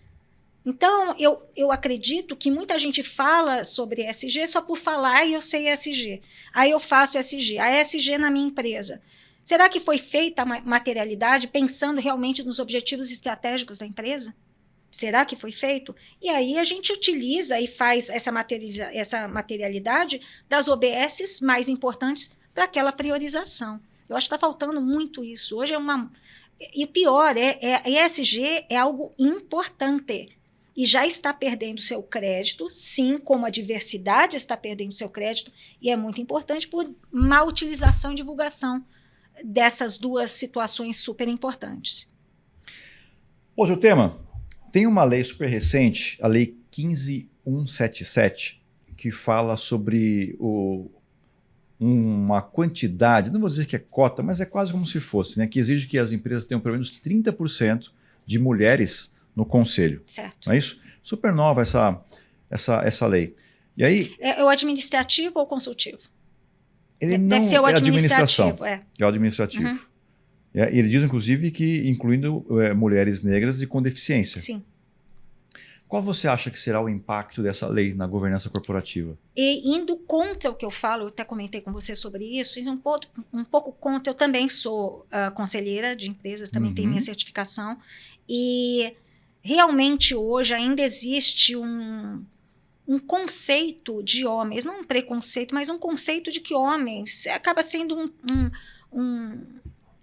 Então, eu acredito que muita gente fala sobre ESG só por falar e eu sei ESG. Aí eu faço ESG. A ESG na minha empresa. Será que foi feita a materialidade pensando realmente nos objetivos estratégicos da empresa? Será que foi feito? E aí a gente utiliza e faz essa materialidade das OBSs mais importantes para aquela priorização. Eu acho que está faltando muito isso. Hoje é uma... E o pior, ESG é algo importante. E já está perdendo seu crédito, sim, como a diversidade está perdendo seu crédito, e é muito importante por má utilização e divulgação dessas duas situações super importantes. Outro tema, tem uma lei super recente, a Lei 15.177, que fala sobre uma quantidade, não vou dizer que é cota, mas é quase como se fosse, né, que exige que as empresas tenham pelo menos 30% de mulheres no conselho. Certo. Não é isso? Super nova essa lei. E aí... É o administrativo ou consultivo? Ele não deve ser o é administração. administrativo. É o administrativo. Uhum. Ele diz, inclusive, que incluindo mulheres negras e com deficiência. Sim. Qual você acha que será o impacto dessa lei na governança corporativa? E indo contra o que eu falo, eu até comentei com você sobre isso, indo um pouco contra, eu também sou conselheira de empresas, também tenho minha certificação, e realmente hoje ainda existe um conceito de homens, não um preconceito, mas um conceito de que homens acaba sendo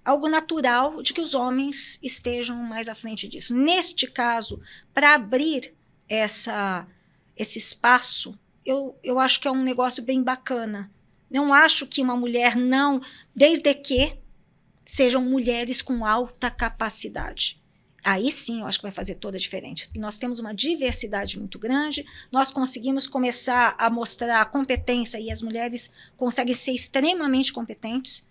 algo natural de que os homens estejam mais à frente disso. Neste caso, para abrir esse espaço, eu acho que é um negócio bem bacana. Não acho que uma mulher não, desde que sejam mulheres com alta capacidade. Aí sim eu acho que vai fazer toda a diferença. Nós temos uma diversidade muito grande, nós conseguimos começar a mostrar a competência e as mulheres conseguem ser extremamente competentes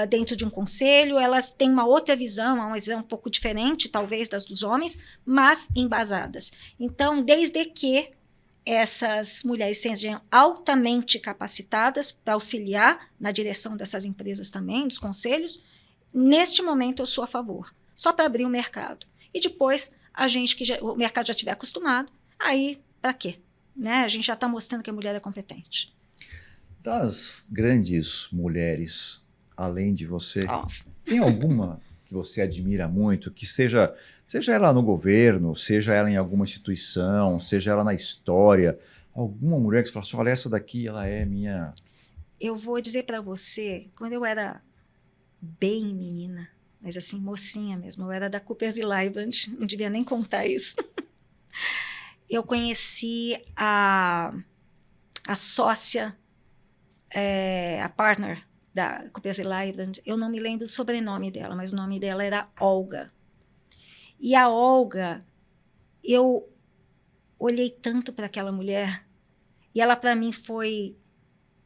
dentro de um conselho, elas têm uma outra visão, uma visão um pouco diferente talvez das dos homens, mas embasadas. Então, desde que essas mulheres sejam altamente capacitadas para auxiliar na direção dessas empresas também, dos conselhos, neste momento eu sou a favor. Só para abrir o mercado. E depois, o mercado já estiver acostumado, aí, para quê? Né? A gente já está mostrando que a mulher é competente. Das grandes mulheres, além de você, tem alguma que você admira muito, que seja ela no governo, seja ela em alguma instituição, seja ela na história, alguma mulher que você fala assim, olha, essa daqui, ela é minha... Eu vou dizer para você, quando eu era bem menina, mas assim, mocinha mesmo, eu era da Coopers & Lybrand, não devia nem contar isso. Eu conheci a sócia, a partner da Coopers & Lybrand, eu não me lembro o sobrenome dela, mas o nome dela era Olga. E a Olga, eu olhei tanto para aquela mulher, e ela para mim foi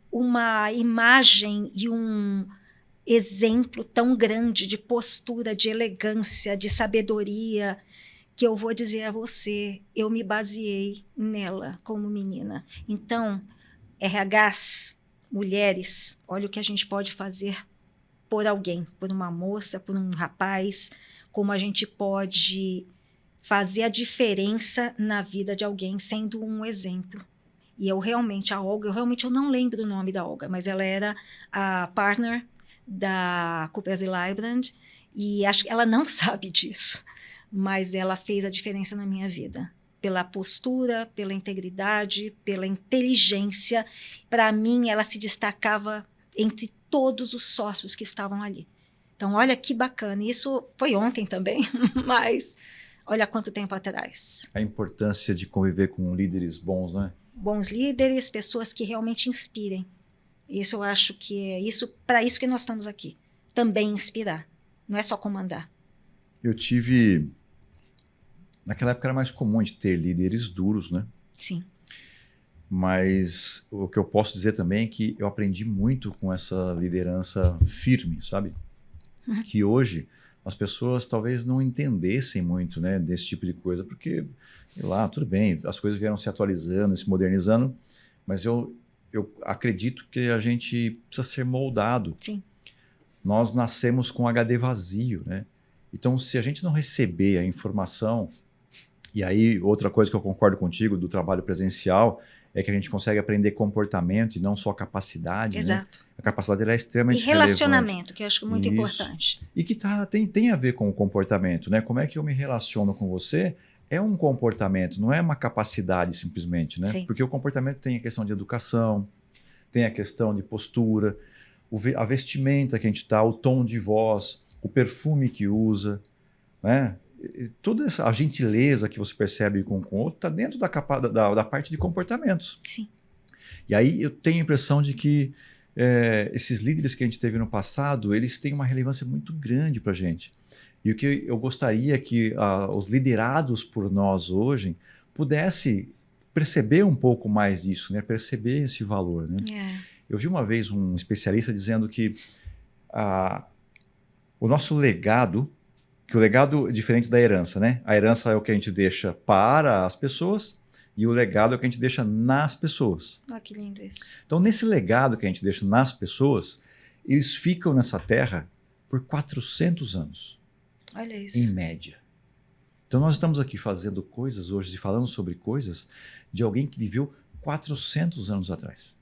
uma imagem e um exemplo tão grande de postura, de elegância, de sabedoria, que eu vou dizer a você, eu me baseei nela como menina. Então, RHs, mulheres, olha o que a gente pode fazer por alguém, por uma moça, por um rapaz, como a gente pode fazer a diferença na vida de alguém sendo um exemplo. E eu realmente eu não lembro o nome da Olga, mas ela era a partner da Coopers & Lybrand, e acho que ela não sabe disso, mas ela fez a diferença na minha vida. Pela postura, pela integridade, pela inteligência. Para mim, ela se destacava entre todos os sócios que estavam ali. Então, olha que bacana. Isso foi ontem também, mas olha quanto tempo atrás. A importância de conviver com líderes bons, né? Bons líderes, pessoas que realmente inspirem. Isso eu acho que é para isso que nós estamos aqui. Também inspirar, não é só comandar. Eu tive... Naquela época era mais comum de ter líderes duros, né? Sim. Mas o que eu posso dizer também é que eu aprendi muito com essa liderança firme, sabe? Uhum. Que hoje as pessoas talvez não entendessem muito, né, desse tipo de coisa, porque, sei lá, tudo bem, as coisas vieram se atualizando, se modernizando, mas eu acredito que a gente precisa ser moldado. Sim. Nós nascemos com HD vazio, né? Então, se a gente não receber a informação E aí, outra coisa que eu concordo contigo do trabalho presencial é que a gente consegue aprender comportamento e não só capacidade, né? Exato. A capacidade ela é E extremamente relevante. relacionamento, que eu acho muito Isso. importante. E que tem a ver com o comportamento, né? Como é que eu me relaciono com você é um comportamento, não é uma capacidade simplesmente, né? Sim. Porque o comportamento tem a questão de educação, tem a questão de postura, a vestimenta que a gente está, o tom de voz, o perfume que usa, né? Toda a gentileza que você percebe com o outro está dentro da parte de comportamentos. Sim. E aí eu tenho a impressão de que esses líderes que a gente teve no passado, eles têm uma relevância muito grande para a gente. E o que eu gostaria que os liderados por nós hoje pudessem perceber um pouco mais disso, né? Perceber esse valor, né? Eu vi uma vez um especialista dizendo que o nosso legado, que o legado é diferente da herança, né? A herança é o que a gente deixa para as pessoas e o legado é o que a gente deixa nas pessoas. Olha que lindo isso. Então, nesse legado que a gente deixa nas pessoas, eles ficam nessa terra por 400 anos. Olha isso. Em média. Então, nós estamos aqui fazendo coisas hoje, falando sobre coisas de alguém que viveu 400 anos atrás.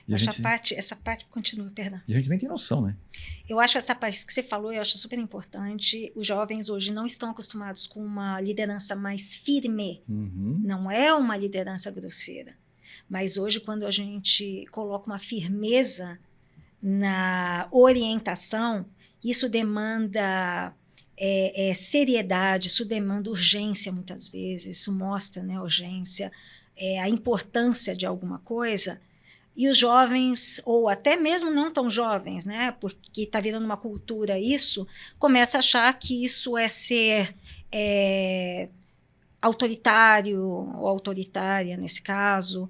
E essa parte continua, perdão. E a gente nem tem noção, né? Eu acho essa parte que você falou, eu acho super importante. Os jovens hoje não estão acostumados com uma liderança mais firme. Uhum. Não é uma liderança grosseira. Mas hoje, quando a gente coloca uma firmeza na orientação, isso demanda seriedade, isso demanda urgência muitas vezes, isso mostra, né, urgência, a importância de alguma coisa. E os jovens, ou até mesmo não tão jovens, né, porque está virando uma cultura isso, começa a achar que isso é ser autoritário, ou autoritária nesse caso,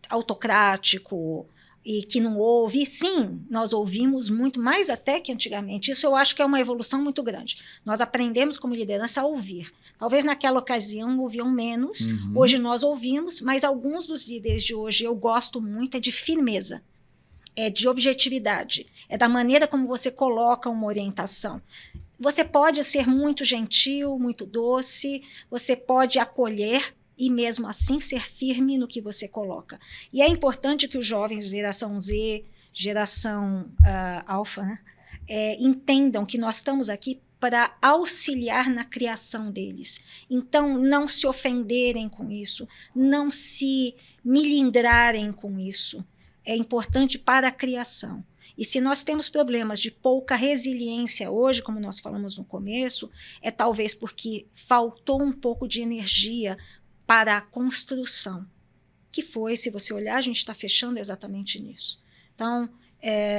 autocrático, e que não ouve. E sim, nós ouvimos muito, mais até que antigamente. Isso eu acho que é uma evolução muito grande. Nós aprendemos como liderança a ouvir. Talvez naquela ocasião ouviam menos, hoje nós ouvimos, mas alguns dos líderes de hoje eu gosto muito de firmeza, de objetividade, da maneira como você coloca uma orientação. Você pode ser muito gentil, muito doce, você pode acolher, e mesmo assim ser firme no que você coloca. E é importante que os jovens, geração Z, geração alfa, né, entendam que nós estamos aqui para auxiliar na criação deles. Então, não se ofenderem com isso, não se milindrarem com isso. É importante para a criação. E se nós temos problemas de pouca resiliência hoje, como nós falamos no começo, é talvez porque faltou um pouco de energia para a construção, que foi, se você olhar, a gente está fechando exatamente nisso. Então,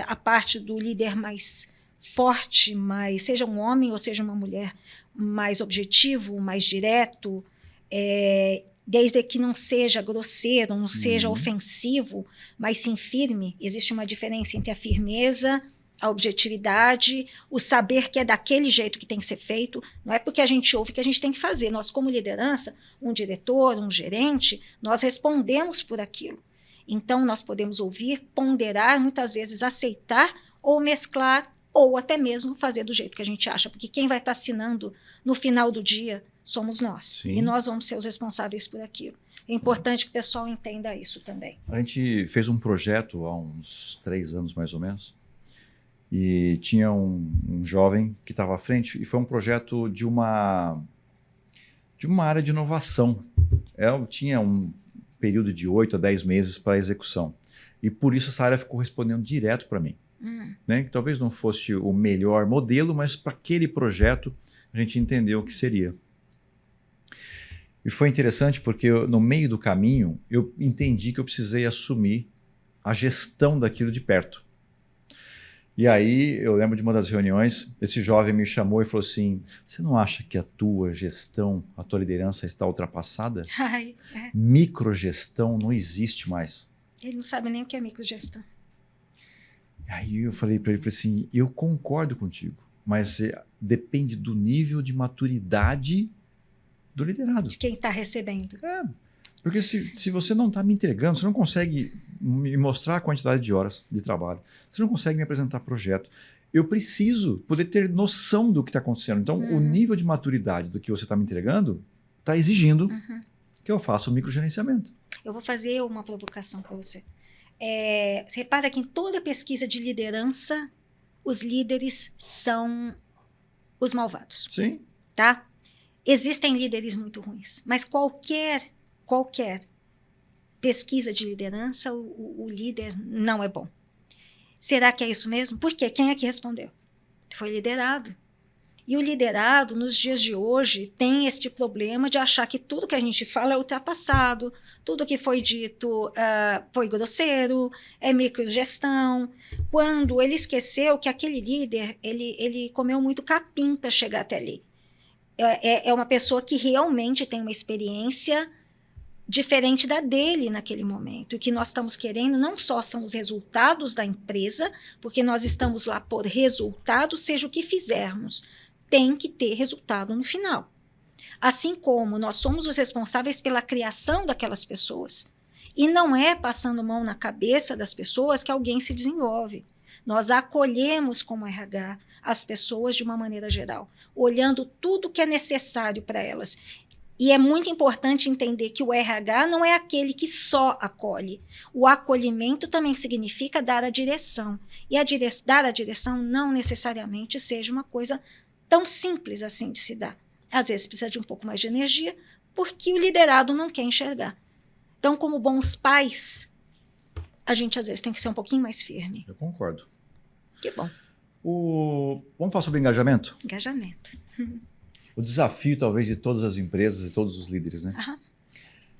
a parte do líder mais forte, seja um homem ou seja uma mulher, mais objetivo, mais direto, desde que não seja grosseiro, não seja ofensivo, mas sim firme. Existe uma diferença entre a firmeza, a objetividade, o saber que é daquele jeito que tem que ser feito. Não é porque a gente ouve que a gente tem que fazer. Nós, como liderança, um diretor, um gerente, nós respondemos por aquilo. Então, nós podemos ouvir, ponderar, muitas vezes aceitar ou mesclar, ou até mesmo fazer do jeito que a gente acha, porque quem vai estar assinando no final do dia somos nós. Sim. E nós vamos ser os responsáveis por aquilo. É importante que o pessoal entenda isso também. A gente fez um projeto há uns 3 anos, mais ou menos, e tinha um jovem que estava à frente, e foi um projeto de uma área de inovação. Tinha um período de 8 a 10 meses para execução. E por isso essa área ficou respondendo direto para mim. Né? Que talvez não fosse o melhor modelo, mas para aquele projeto a gente entendeu o que seria. E foi interessante porque no meio do caminho eu entendi que eu precisei assumir a gestão daquilo de perto. E aí, eu lembro de uma das reuniões, esse jovem me chamou e falou assim, você não acha que a tua gestão, a tua liderança está ultrapassada? Microgestão não existe mais. Ele não sabe nem o que é microgestão. Aí eu falei para ele assim, eu concordo contigo, mas depende do nível de maturidade do liderado. De quem está recebendo. Porque se você não está me entregando, você não consegue me mostrar a quantidade de horas de trabalho, você não consegue me apresentar projeto. eu preciso poder ter noção do que está acontecendo. Então, o nível de maturidade do que você está me entregando está exigindo que eu faça o microgerenciamento. Eu vou fazer uma provocação para você. Você repara que em toda pesquisa de liderança, os líderes são os malvados. Sim. Tá? Existem líderes muito ruins, mas qualquer pesquisa de liderança, o líder não é bom. Será que é isso mesmo? Por quê? Quem é que respondeu? Foi liderado. E o liderado, nos dias de hoje, tem este problema de achar que tudo que a gente fala é ultrapassado, tudo que foi dito foi grosseiro, é microgestão, quando ele esqueceu que aquele líder, ele comeu muito capim para chegar até ali. É uma pessoa que realmente tem uma experiência diferente da dele naquele momento. O que nós estamos querendo não só são os resultados da empresa, porque nós estamos lá por resultado, seja o que fizermos. Tem que ter resultado no final. Assim como nós somos os responsáveis pela criação daquelas pessoas. E não é passando mão na cabeça das pessoas que alguém se desenvolve. Nós acolhemos como RH as pessoas de uma maneira geral, olhando tudo que é necessário para elas. E é muito importante entender que o RH não é aquele que só acolhe. O acolhimento também significa dar a direção. E dar a direção não necessariamente seja uma coisa tão simples assim de se dar. Às vezes precisa de um pouco mais de energia, porque o liderado não quer enxergar. Então, como bons pais, a gente às vezes tem que ser um pouquinho mais firme. Eu concordo. Que bom. Vamos falar sobre engajamento? Engajamento. O desafio, talvez, de todas as empresas e todos os líderes, né?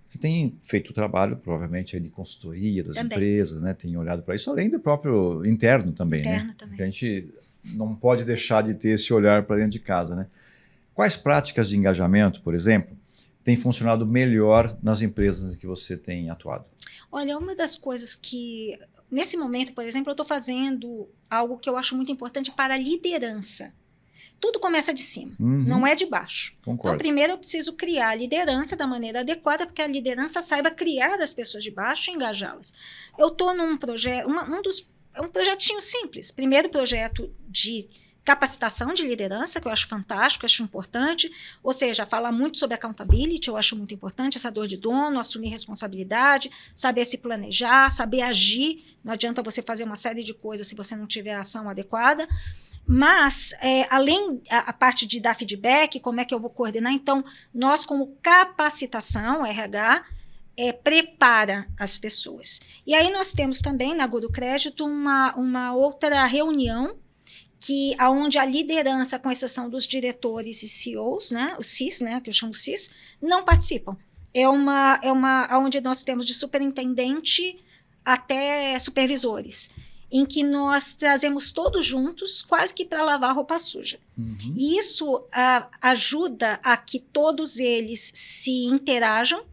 Você tem feito o trabalho, provavelmente, aí de consultoria das empresas, né? Tem olhado para isso, além do próprio interno também, né? Também. Porque a gente não pode deixar de ter esse olhar para dentro de casa, né? Quais práticas de engajamento, por exemplo, têm funcionado melhor nas empresas em que você tem atuado? Olha, uma das coisas que, nesse momento, por exemplo, eu estou fazendo algo que eu acho muito importante para a liderança. Tudo começa de cima, não é de baixo. Concordo. Então, primeiro eu preciso criar a liderança da maneira adequada, porque a liderança saiba criar as pessoas de baixo e engajá-las. Eu estou num projeto, um projetinho simples. Primeiro projeto de capacitação de liderança, que eu acho fantástico, acho importante. Ou seja, falar muito sobre accountability, eu acho muito importante, essa dor de dono, assumir responsabilidade, saber se planejar, saber agir. Não adianta você fazer uma série de coisas se você não tiver a ação adequada. Mas, além a parte de dar feedback, como é que eu vou coordenar? Então, nós como capacitação, RH, prepara as pessoas. E aí nós temos também, na Guru Crédito, uma outra reunião, onde a liderança, com exceção dos diretores e CEOs, né, os CIS, né, que eu chamo CIS, não participam. Onde nós temos de superintendente até supervisores, em que nós trazemos todos juntos, quase que para lavar roupa suja. E isso ajuda a que todos eles se interajam,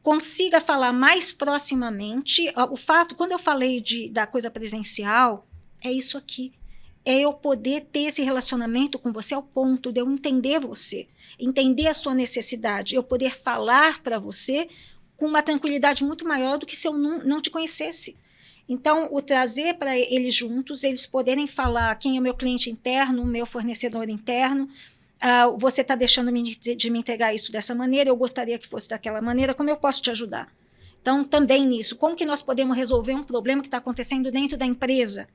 consiga falar mais proximamente. O fato, quando eu falei da coisa presencial, é isso aqui. É eu poder ter esse relacionamento com você ao ponto de eu entender você, entender a sua necessidade, eu poder falar para você com uma tranquilidade muito maior do que se eu não te conhecesse. Então, o trazer para eles juntos, eles poderem falar quem é o meu cliente interno, o meu fornecedor interno, você está deixando de me entregar isso dessa maneira, eu gostaria que fosse daquela maneira, como eu posso te ajudar? Então, também nisso, como que nós podemos resolver um problema que está acontecendo dentro da empresa?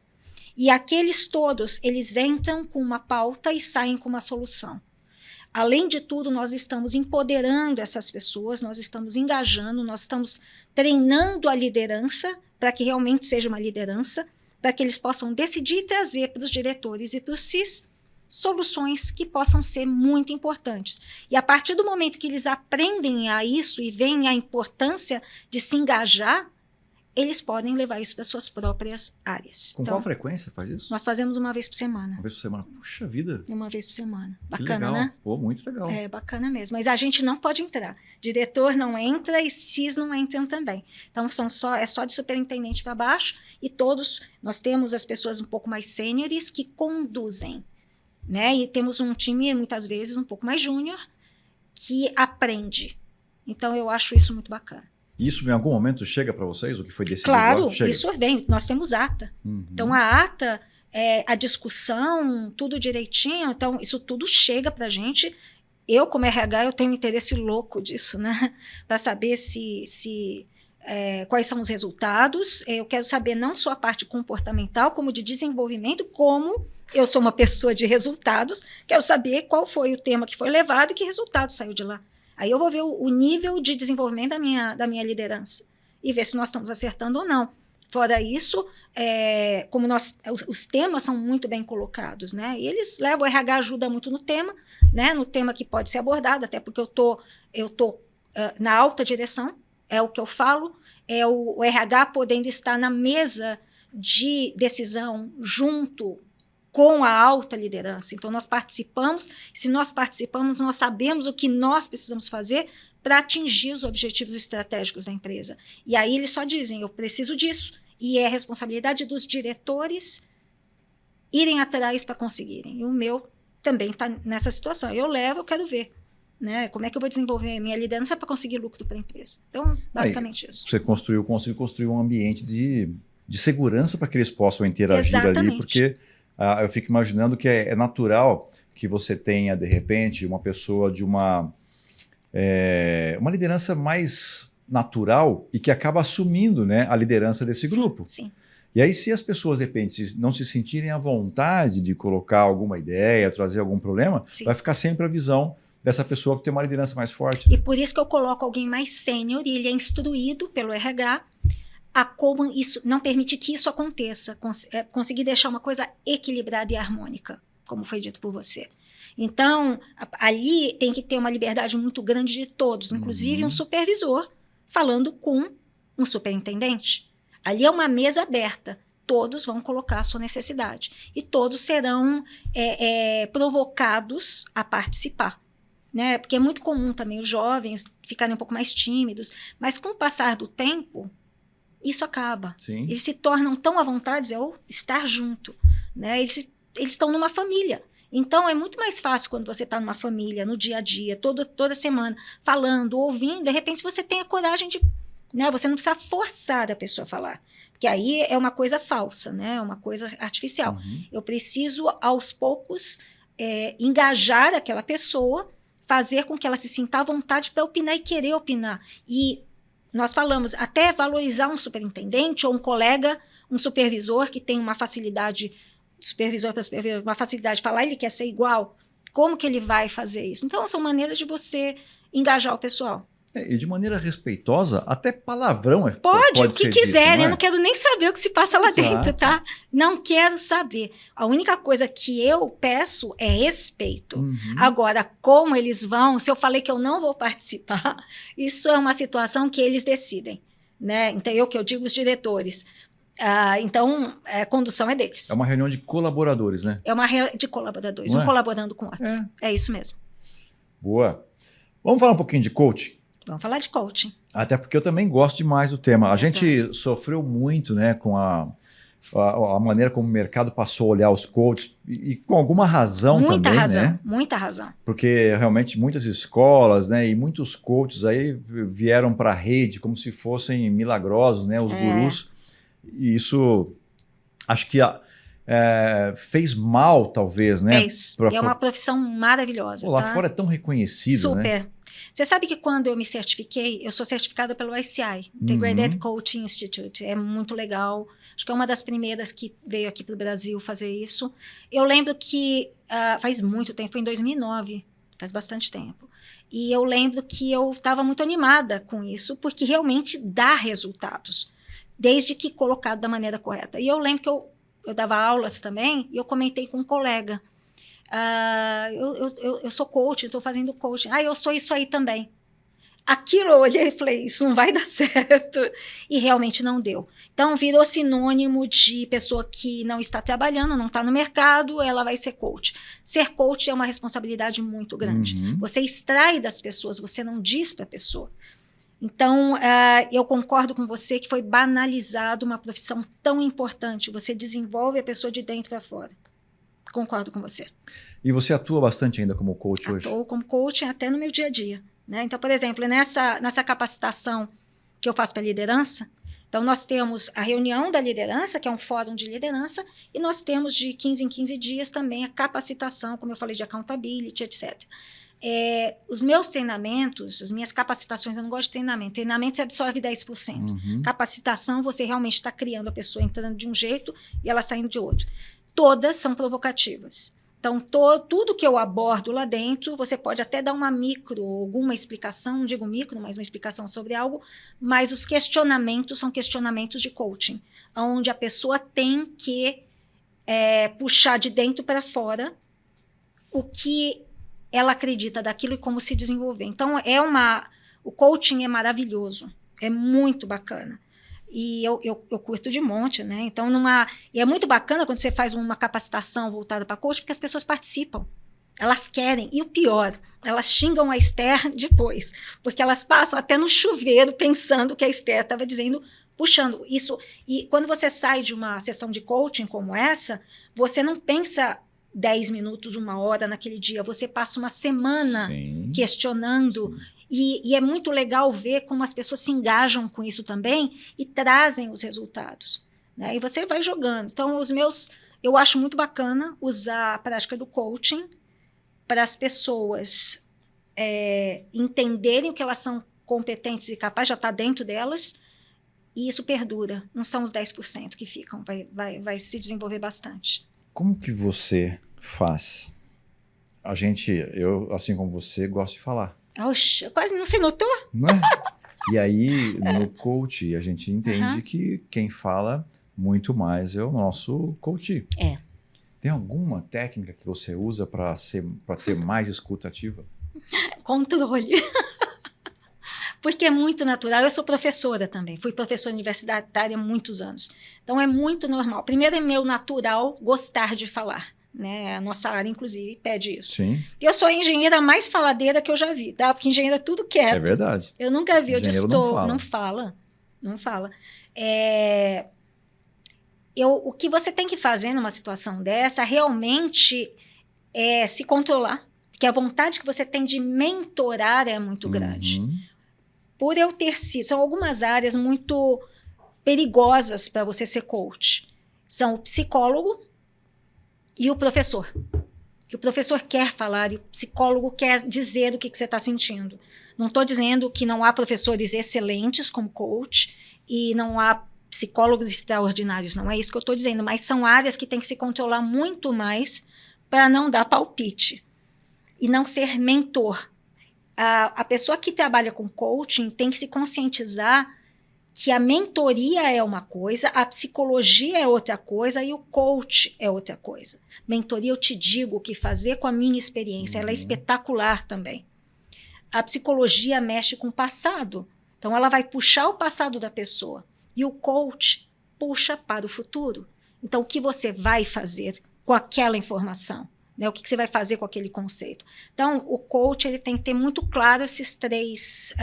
E aqueles todos, eles entram com uma pauta e saem com uma solução. Além de tudo, nós estamos empoderando essas pessoas, nós estamos engajando, nós estamos treinando a liderança para que realmente seja uma liderança, para que eles possam decidir e trazer para os diretores e para os CIS soluções que possam ser muito importantes. E a partir do momento que eles aprendem a isso e veem a importância de se engajar, eles podem levar isso para suas próprias áreas. Com qual frequência faz isso? Nós fazemos uma vez por semana. Uma vez por semana? Puxa vida! Uma vez por semana. Bacana, que legal. Né? Pô, muito legal. É bacana mesmo. Mas a gente não pode entrar. Diretor não entra e CIS não entram também. Então, é só de superintendente para baixo e todos, nós temos as pessoas um pouco mais sêniores que conduzem, né? E temos um time, muitas vezes, um pouco mais júnior, que aprende. Então, eu acho isso muito bacana. Isso em algum momento chega para vocês, o que foi decidido? Claro, chega. isso vem. Nós temos ata. Então, a ata, a discussão, tudo direitinho. Então, isso tudo chega para a gente. Eu, como RH, eu tenho um interesse louco disso, né? Para saber quais são os resultados. Eu quero saber não só a parte comportamental, como de desenvolvimento, como eu sou uma pessoa de resultados, quero saber qual foi o tema que foi levado e que resultado saiu de lá. Aí eu vou ver o nível de desenvolvimento da minha liderança e ver se nós estamos acertando ou não. Fora isso, como os temas são muito bem colocados, né? E eles levam, o RH ajuda muito no tema, né? No tema que pode ser abordado, até porque eu tô na alta direção, é o que eu falo, é o RH podendo estar na mesa de decisão junto com a alta liderança. Então, nós participamos, se nós participamos, nós sabemos o que nós precisamos fazer para atingir os objetivos estratégicos da empresa. E aí eles só dizem, eu preciso disso, e é responsabilidade dos diretores irem atrás para conseguirem. E o meu também está nessa situação. Eu levo, eu quero ver, né? Como é que eu vou desenvolver a minha liderança para conseguir lucro para a empresa. Então, basicamente isso. Você conseguiu construir um ambiente de segurança para que eles possam interagir ali, porque eu fico imaginando que é natural que você tenha, de repente, uma pessoa de uma liderança mais natural e que acaba assumindo, né, a liderança desse grupo. Sim. E aí, se as pessoas, de repente, não se sentirem à vontade de colocar alguma ideia, trazer algum problema, vai ficar sempre a visão dessa pessoa que tem uma liderança mais forte. E por isso que eu coloco alguém mais sênior e ele é instruído pelo RH a como isso, não permitir que isso aconteça, conseguir deixar uma coisa equilibrada e harmônica, como foi dito por você. Então, ali tem que ter uma liberdade muito grande de todos, inclusive um supervisor falando com um superintendente. Ali é uma mesa aberta, todos vão colocar a sua necessidade e todos serão provocados a participar. Né? Porque é muito comum também os jovens ficarem um pouco mais tímidos, mas com o passar do tempo, isso acaba. Sim. Eles se tornam tão à vontade de estar junto. Né? Eles estão numa família. Então, é muito mais fácil quando você está numa família, no dia a dia, toda semana, falando, ouvindo, de repente você tem a coragem de... Né? Você não precisa forçar a pessoa a falar. Porque aí é uma coisa falsa, né? É uma coisa artificial. Eu preciso, aos poucos, engajar aquela pessoa, fazer com que ela se sinta à vontade para opinar e querer opinar. E nós falamos, até valorizar um superintendente ou um colega, um supervisor que tem uma facilidade, supervisor para supervisor, uma facilidade de falar, ele quer ser igual, como que ele vai fazer isso? Então, são maneiras de você engajar o pessoal. E de maneira respeitosa, até palavrão pode ser o que quiser, dito, eu não quero nem saber o que se passa lá dentro, tá? Não quero saber. A única coisa que eu peço é respeito. Agora, como eles vão, se eu falei que eu não vou participar, isso é uma situação que eles decidem, né? Então, eu digo os diretores. Então, a condução é deles. É uma reunião de colaboradores, né? É uma reunião de colaboradores, um colaborando com outros. É isso mesmo. Boa. Vamos falar um pouquinho de coaching? Vamos falar de coaching. Até porque eu também gosto demais do tema. A gente sofreu muito, né, com a maneira como o mercado passou a olhar os coaches e com alguma razão também, muita razão, né? Muita razão. Porque realmente muitas escolas, né, e muitos coaches aí vieram para a rede como se fossem milagrosos, né, os gurus. E isso, acho que fez mal, talvez, né? Fez. E é uma profissão maravilhosa. Lá fora é tão reconhecido, Super. Né? Você sabe que quando eu me certifiquei, eu sou certificada pelo ICI, Integrated Coaching Institute. É muito legal. Acho que é uma das primeiras que veio aqui para o Brasil fazer isso. Eu lembro que faz muito tempo, foi em 2009, faz bastante tempo. E eu lembro que eu estava muito animada com isso, porque realmente dá resultados, desde que colocado da maneira correta. E eu lembro que eu dava aulas também, e eu comentei com um colega. Eu sou coach, estou fazendo coaching. Eu sou isso aí também. Aquilo eu olhei e falei, isso não vai dar certo. E realmente não deu. Então, virou sinônimo de pessoa que não está trabalhando, não está no mercado, ela vai ser coach. Ser coach é uma responsabilidade muito grande. Você extrai das pessoas, você não diz para a pessoa. Então, eu concordo com você que foi banalizado uma profissão tão importante. Você desenvolve a pessoa de dentro para fora. Concordo com você. E você atua bastante ainda como coach hoje? Atuo como coach até no meu dia a dia. Né? Então, por exemplo, nessa capacitação que eu faço para liderança, Então, nós temos a reunião da liderança, que é um fórum de liderança, e nós temos de 15 em 15 dias também a capacitação, como eu falei, de accountability, etc. Os meus treinamentos, as minhas capacitações, eu não gosto de treinamento. Treinamento você absorve 10%. Uhum. Capacitação, você realmente está criando a pessoa entrando de um jeito e ela saindo de outro. Todas são provocativas. Então, tudo que eu abordo lá dentro, você pode até dar alguma explicação, não digo micro, mas uma explicação sobre algo, mas os questionamentos são questionamentos de coaching, onde a pessoa tem que puxar de dentro para fora o que ela acredita daquilo e como se desenvolver. Então, o coaching é maravilhoso, é muito bacana. E eu curto de monte, né? Então, e é muito bacana quando você faz uma capacitação voltada para coaching, porque as pessoas participam. Elas querem. E o pior, elas xingam a Esther depois, porque elas passam até no chuveiro pensando que a Esther estava dizendo, puxando isso. E quando você sai de uma sessão de coaching como essa, você não pensa 10 minutos, 1 hora naquele dia. Você passa uma semana questionando. E é muito legal ver como as pessoas se engajam com isso também e trazem os resultados, né? E você vai jogando. Então, eu acho muito bacana usar a prática do coaching para as pessoas entenderem o que elas são competentes e capazes, já está dentro delas, e isso perdura. Não são os 10% que ficam, vai se desenvolver bastante. Como que você faz? Eu, assim como você, gosto de falar. Oxe, quase não se notou? Não é? E aí, no coach, a gente entende que quem fala muito mais é o nosso coach. Tem alguma técnica que você usa para ter mais escuta ativa? Controle. Porque é muito natural. Eu sou professora também. Fui professora universitária há muitos anos. Então, é muito normal. Primeiro, é meu natural gostar de falar. Né? A nossa área, inclusive, pede isso. Sim. Eu sou a engenheira mais faladeira que eu já vi, tá? Porque engenheira é tudo quieto. É verdade. Eu nunca vi, eu engenheiro destoo. Não fala. O que você tem que fazer numa situação dessa realmente é se controlar. Porque a vontade que você tem de mentorar é muito grande. Por eu ter sido... São algumas áreas muito perigosas para você ser coach. São o psicólogo e o professor. Que o professor quer falar e o psicólogo quer dizer o que você está sentindo. Não estou dizendo que não há professores excelentes como coach e não há psicólogos extraordinários, não é isso que eu estou dizendo, mas são áreas que tem que se controlar muito mais para não dar palpite e não ser mentor. A pessoa que trabalha com coaching tem que se conscientizar que a mentoria é uma coisa, a psicologia é outra coisa e o coach é outra coisa. Mentoria, eu te digo o que fazer com a minha experiência, ela é espetacular também. A psicologia mexe com o passado, então ela vai puxar o passado da pessoa e o coach puxa para o futuro. Então, o que você vai fazer com aquela informação? Né? O que você vai fazer com aquele conceito? Então, o coach ele tem que ter muito claro esses três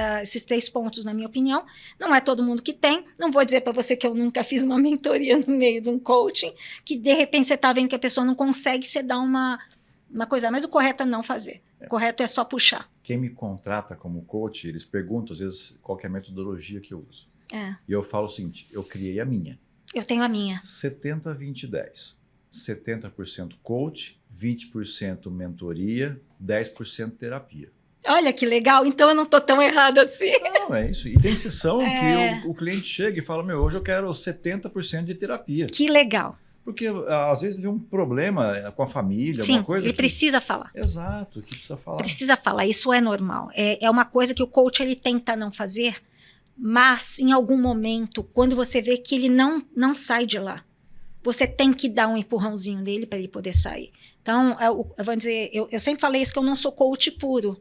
pontos, na minha opinião. Não é todo mundo que tem. Não vou dizer para você que eu nunca fiz uma mentoria no meio de um coaching, que de repente você está vendo que a pessoa não consegue, você dá uma coisa. Mas o correto é não fazer. O correto é só puxar. Quem me contrata como coach, eles perguntam, às vezes, qual que é a metodologia que eu uso. E eu falo o seguinte, eu criei a minha. Eu tenho a minha. 70, 20, 10. 70% coach, 20% mentoria, 10% terapia. Olha que legal, então eu não estou tão errada assim. Não, é isso. E tem sessão que o cliente chega e fala, hoje eu quero 70% de terapia. Que legal. Porque às vezes tem um problema com a família, Sim, alguma coisa. Ele precisa falar. Exato, que precisa falar. Precisa falar, isso é normal. É uma coisa que o coach ele tenta não fazer, mas em algum momento, quando você vê que ele não sai de lá, você tem que dar um empurrãozinho dele para ele poder sair. Então, eu vou dizer, eu sempre falei isso, que eu não sou coach puro.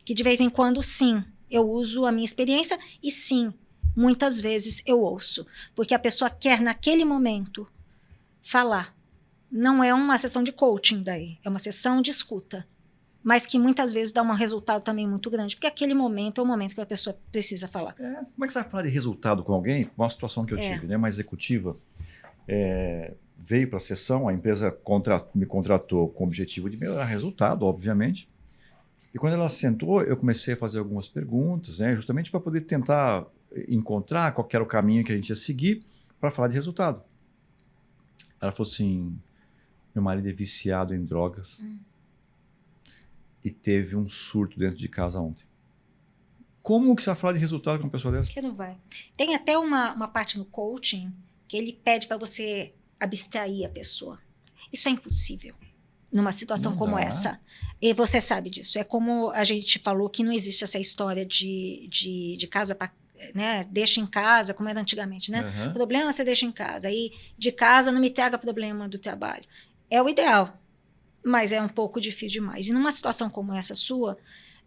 Que de vez em quando, sim, eu uso a minha experiência e sim, muitas vezes eu ouço. Porque a pessoa quer, naquele momento, falar. Não é uma sessão de coaching daí, é uma sessão de escuta. Mas que muitas vezes dá um resultado também muito grande. Porque aquele momento é o momento que a pessoa precisa falar. Como é que você vai falar de resultado com alguém? Uma situação que eu tive, né, uma executiva. Veio para a sessão, a empresa me contratou com o objetivo de melhorar resultado, obviamente. E quando ela sentou, eu comecei a fazer algumas perguntas, né, justamente para poder tentar encontrar qual que era o caminho que a gente ia seguir para falar de resultado. Ela falou assim, meu marido é viciado em drogas e teve um surto dentro de casa ontem. Como que você vai falar de resultado com uma pessoa dessa? Que não vai. Tem até uma parte no coaching que ele pede para você abstrair a pessoa. Isso é impossível numa situação Não como dá. essa. E você sabe disso. É como a gente falou que não existe essa história de casa para, né, deixa em casa, como era antigamente, né? Uhum. Problema você deixa em casa. Aí de casa não me traga problema do trabalho. É o ideal, mas é um pouco difícil demais. E numa situação como essa sua,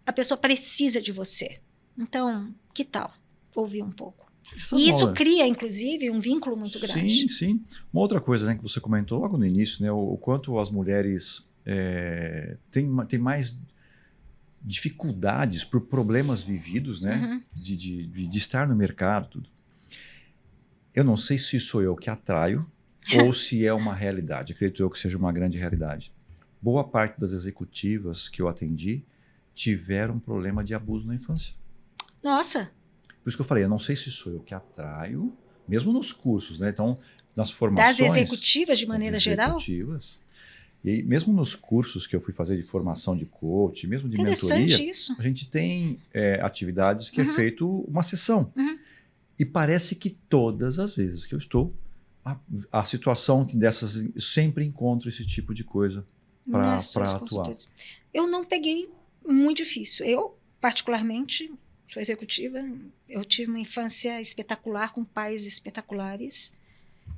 a pessoa precisa de você. Então, que tal ouvir um pouco? E isso cria, inclusive, um vínculo muito grande. Sim, sim. Uma outra coisa, né, que você comentou logo no início, né, o quanto as mulheres têm mais dificuldades por problemas vividos, né, de estar no mercado, tudo. Eu não sei se sou eu que atraio ou se é uma realidade. Acredito eu que seja uma grande realidade. Boa parte das executivas que eu atendi tiveram problema de abuso na infância. Nossa! Por isso que eu falei, eu não sei se sou eu que atraio, mesmo nos cursos, né? Então, nas formações... Das executivas, de maneira geral? Executivas. E aí, mesmo nos cursos que eu fui fazer de formação de coach, mesmo de Interessante mentoria, isso. a gente tem atividades que é feito uma sessão. E parece que todas as vezes que eu estou, a situação dessas, eu sempre encontro esse tipo de coisa para atuar. Eu não peguei muito difícil. Eu, particularmente... Sou executiva, eu tive uma infância espetacular, com pais espetaculares.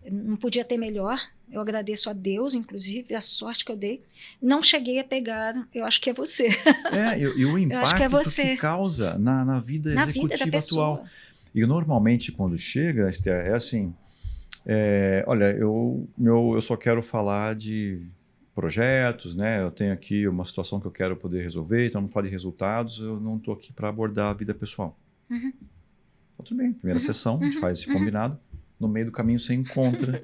Eu não podia ter melhor. Eu agradeço a Deus, inclusive, a sorte que eu dei. Não cheguei a pegar, eu acho que é você. E o impacto que causa na vida executiva atual. E normalmente, quando chega, Esther, é assim, olha, eu só quero falar de projetos, né? Eu tenho aqui uma situação que eu quero poder resolver, então não falo de resultados, eu não estou aqui para abordar a vida pessoal. Então, tudo bem, primeira sessão, a gente faz esse combinado, no meio do caminho você encontra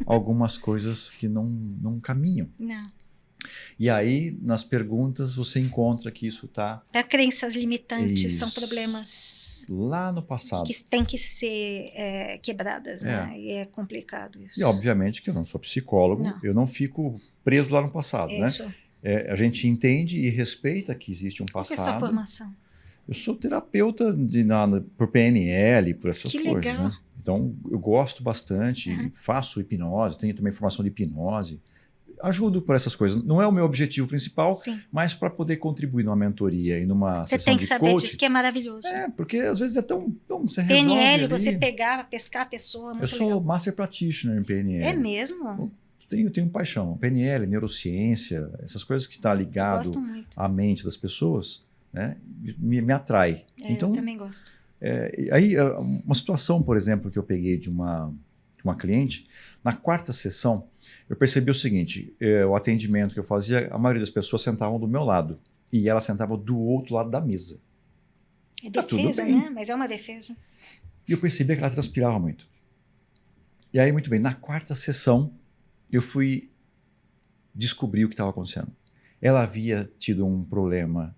algumas coisas que não caminham. Não. E aí, nas perguntas, você encontra que isso está... Crenças limitantes são problemas... Lá no passado. Que têm que ser quebradas, né? E é complicado isso. E, obviamente, que eu não sou psicólogo, eu não fico preso lá no passado, né? A gente entende e respeita que existe um passado. Qual é a sua formação? Eu sou terapeuta por PNL, por essas coisas, legal. Né? Então, eu gosto bastante, faço hipnose, tenho também formação de hipnose. Ajudo por essas coisas. Não é o meu objetivo principal, mas para poder contribuir numa mentoria e numa sessão de coaching. Você tem que saber disso, que é maravilhoso. Porque às vezes é tão você PNL, resolve ali. você pescar a pessoa, muito Eu sou legal. Master Practitioner em PNL. É mesmo? Eu tenho paixão. PNL, neurociência, essas coisas que estão ligadas à mente das pessoas, né, me atrai. Então, eu também gosto. Aí, uma situação, por exemplo, que eu peguei de uma cliente, na quarta sessão, eu percebi o seguinte, o atendimento que eu fazia, a maioria das pessoas sentavam do meu lado e ela sentava do outro lado da mesa. É defesa, né? Mas é uma defesa. E eu percebi que ela transpirava muito. E aí, muito bem, na quarta sessão, eu fui descobrir o que estava acontecendo. Ela havia tido um problema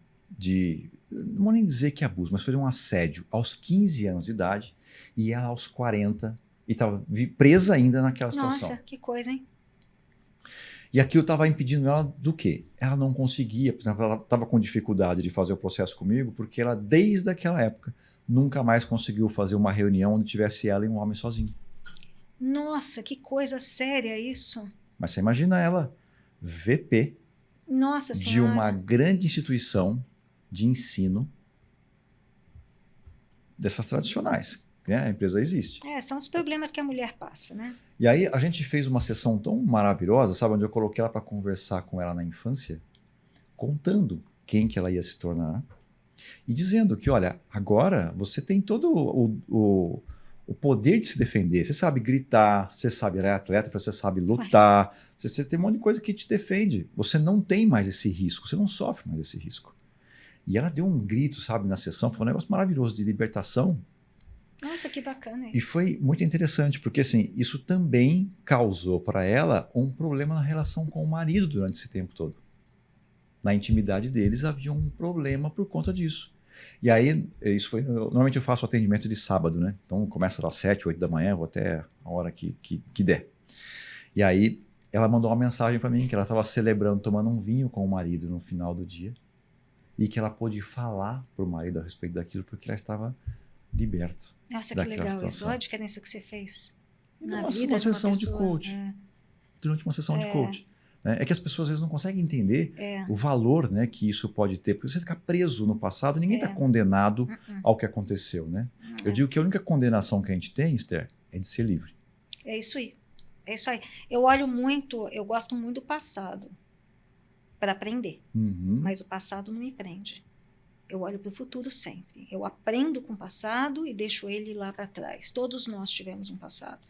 não vou nem dizer que abuso, mas foi um assédio aos 15 anos de idade e ela aos 40 e estava presa ainda naquela situação. Nossa, que coisa, hein? E aquilo estava impedindo ela do quê? Ela não conseguia, por exemplo, ela estava com dificuldade de fazer o processo comigo porque ela, desde aquela época, nunca mais conseguiu fazer uma reunião onde tivesse ela e um homem sozinho. Nossa, que coisa séria isso. Mas você imagina ela, VP, Nossa de Senhora, uma grande instituição de ensino dessas tradicionais. Né? A empresa existe. São os problemas que a mulher passa, né? E aí a gente fez uma sessão tão maravilhosa, sabe, onde eu coloquei ela para conversar com ela na infância, contando quem que ela ia se tornar e dizendo que, olha, agora você tem todo o poder de se defender. Você sabe gritar, você sabe ser atleta, você sabe lutar, você tem um monte de coisa que te defende. Você não tem mais esse risco, você não sofre mais esse risco. E ela deu um grito, sabe, na sessão, foi um negócio maravilhoso de libertação. Nossa, que bacana isso. E foi muito interessante, porque assim, isso também causou para ela um problema na relação com o marido durante esse tempo todo. Na intimidade deles havia um problema por conta disso. E aí, isso foi. Normalmente eu faço atendimento de sábado, né? Então começa às 7, 8 da manhã, vou até a hora que der. E aí ela mandou uma mensagem para mim que ela estava celebrando, tomando um vinho com o marido no final do dia e que ela pôde falar para o marido a respeito daquilo porque ela estava liberta. Nossa, que legal isso. Olha a diferença que você fez na vida uma de uma sessão de pessoa. coach. Durante uma sessão de coach. É que as pessoas às vezes não conseguem entender o valor, né, que isso pode ter, porque você fica preso no passado, ninguém está condenado ao que aconteceu, né? Eu digo que a única condenação que a gente tem, Esther, é de ser livre. É isso aí. É isso aí. Eu gosto muito do passado para aprender, mas o passado não me prende. Eu olho para o futuro sempre. Eu aprendo com o passado e deixo ele lá para trás. Todos nós tivemos um passado.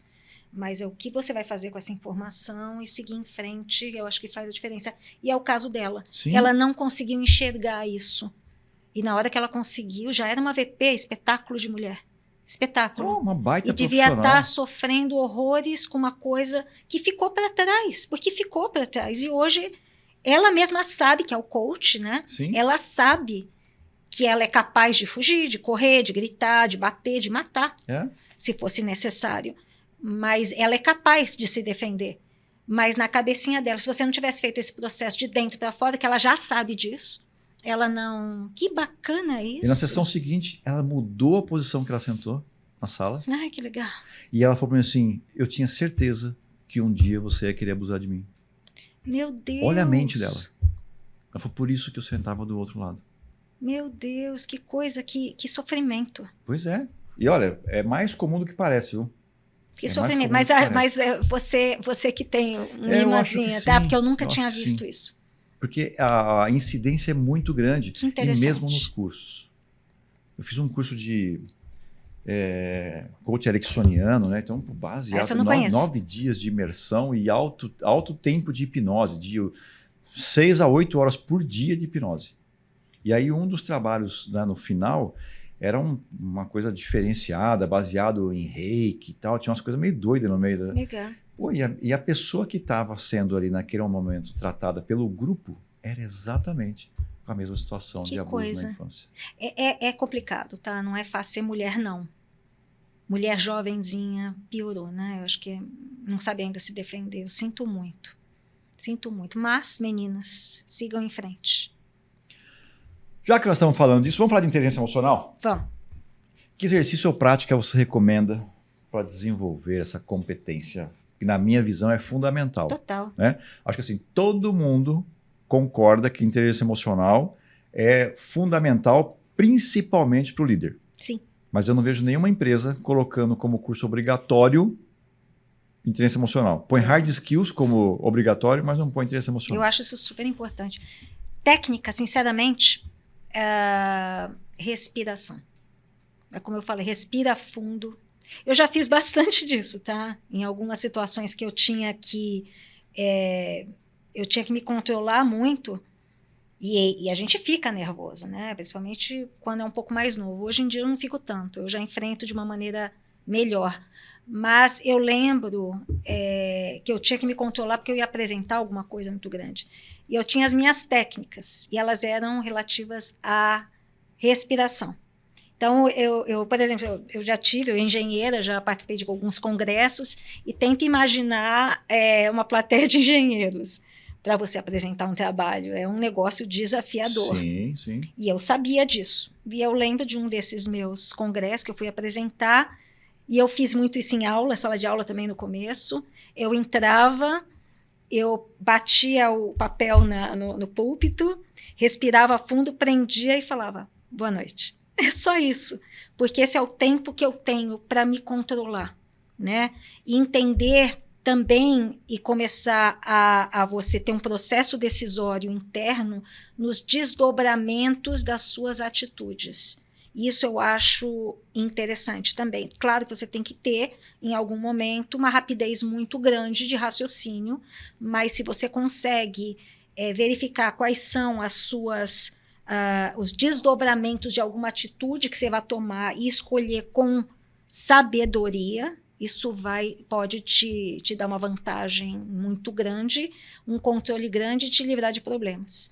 Mas é o que você vai fazer com essa informação e seguir em frente, eu acho que faz a diferença. E é o caso dela. Sim. Ela não conseguiu enxergar isso. E na hora que ela conseguiu, já era uma VP, espetáculo de mulher. Espetáculo. Uma baita e devia estar sofrendo horrores com uma coisa que ficou para trás. Porque ficou para trás. E hoje, ela mesma sabe que é o coach, né? Sim. Ela sabe que ela é capaz de fugir, de correr, de gritar, de bater, de matar, se fosse necessário. Mas ela é capaz de se defender. Mas na cabecinha dela, se você não tivesse feito esse processo de dentro para fora, que ela já sabe disso, ela não... Que bacana isso! E na sessão seguinte, ela mudou a posição que ela sentou na sala. Ai, que legal! E ela falou para mim assim, eu tinha certeza que um dia você ia querer abusar de mim. Meu Deus! Olha a mente dela. Ela falou, por isso que eu sentava do outro lado. Meu Deus, que coisa, que sofrimento. Pois é. E olha, é mais comum do que parece, viu? Que sofrimento. Mas você que tem uma irmãzinha, tá? Porque eu nunca tinha visto isso. Porque a incidência é muito grande. Que interessante. E mesmo nos cursos. Eu fiz um curso de coach ericksoniano, né? Então, baseado em 9 dias de imersão e alto tempo de hipnose, de 6 a 8 horas por dia de hipnose. E aí um dos trabalhos, né, no final era uma coisa diferenciada, baseado em reiki e tal. Tinha umas coisas meio doidas no meio. Legal. Pô, e a pessoa que estava sendo ali naquele momento tratada pelo grupo era exatamente a mesma situação de abuso na infância. É complicado, tá? Não é fácil ser mulher, não. Mulher jovenzinha piorou, né? Eu acho que não sabe ainda se defender. Eu sinto muito. Sinto muito. Mas, meninas, sigam em frente. Já que nós estamos falando disso, vamos falar de inteligência emocional? Vamos. Que exercício ou prática você recomenda para desenvolver essa competência? Que na minha visão é fundamental. Total. Né? Acho que assim, todo mundo concorda que inteligência emocional é fundamental, principalmente para o líder. Sim. Mas eu não vejo nenhuma empresa colocando como curso obrigatório inteligência emocional. Põe hard skills como obrigatório, mas não põe inteligência emocional. Eu acho isso super importante. Técnica, sinceramente, respiração. É como eu falei, respira fundo. Eu já fiz bastante disso, tá? Em algumas situações que eu tinha que me controlar muito e a gente fica nervoso, né? Principalmente quando é um pouco mais novo. Hoje em dia eu não fico tanto, eu já enfrento de uma maneira melhor. Mas eu lembro que eu tinha que me controlar porque eu ia apresentar alguma coisa muito grande. E eu tinha as minhas técnicas, e elas eram relativas à respiração. Então, por exemplo, eu engenheira, já participei de alguns congressos, e tento imaginar uma plateia de engenheiros para você apresentar um trabalho. É um negócio desafiador. Sim, sim. E eu sabia disso. E eu lembro de um desses meus congressos que eu fui apresentar, e eu fiz muito isso em aula, sala de aula também no começo. Eu entrava, eu batia o papel no púlpito, respirava fundo, prendia e falava, boa noite. É só isso, porque esse é o tempo que eu tenho para me controlar, né? E entender também e começar a você ter um processo decisório interno nos desdobramentos das suas atitudes. Isso eu acho interessante também. Claro que você tem que ter, em algum momento, uma rapidez muito grande de raciocínio, mas se você consegue verificar quais são os desdobramentos de alguma atitude que você vai tomar e escolher com sabedoria, isso pode te dar uma vantagem muito grande, um controle grande e te livrar de problemas.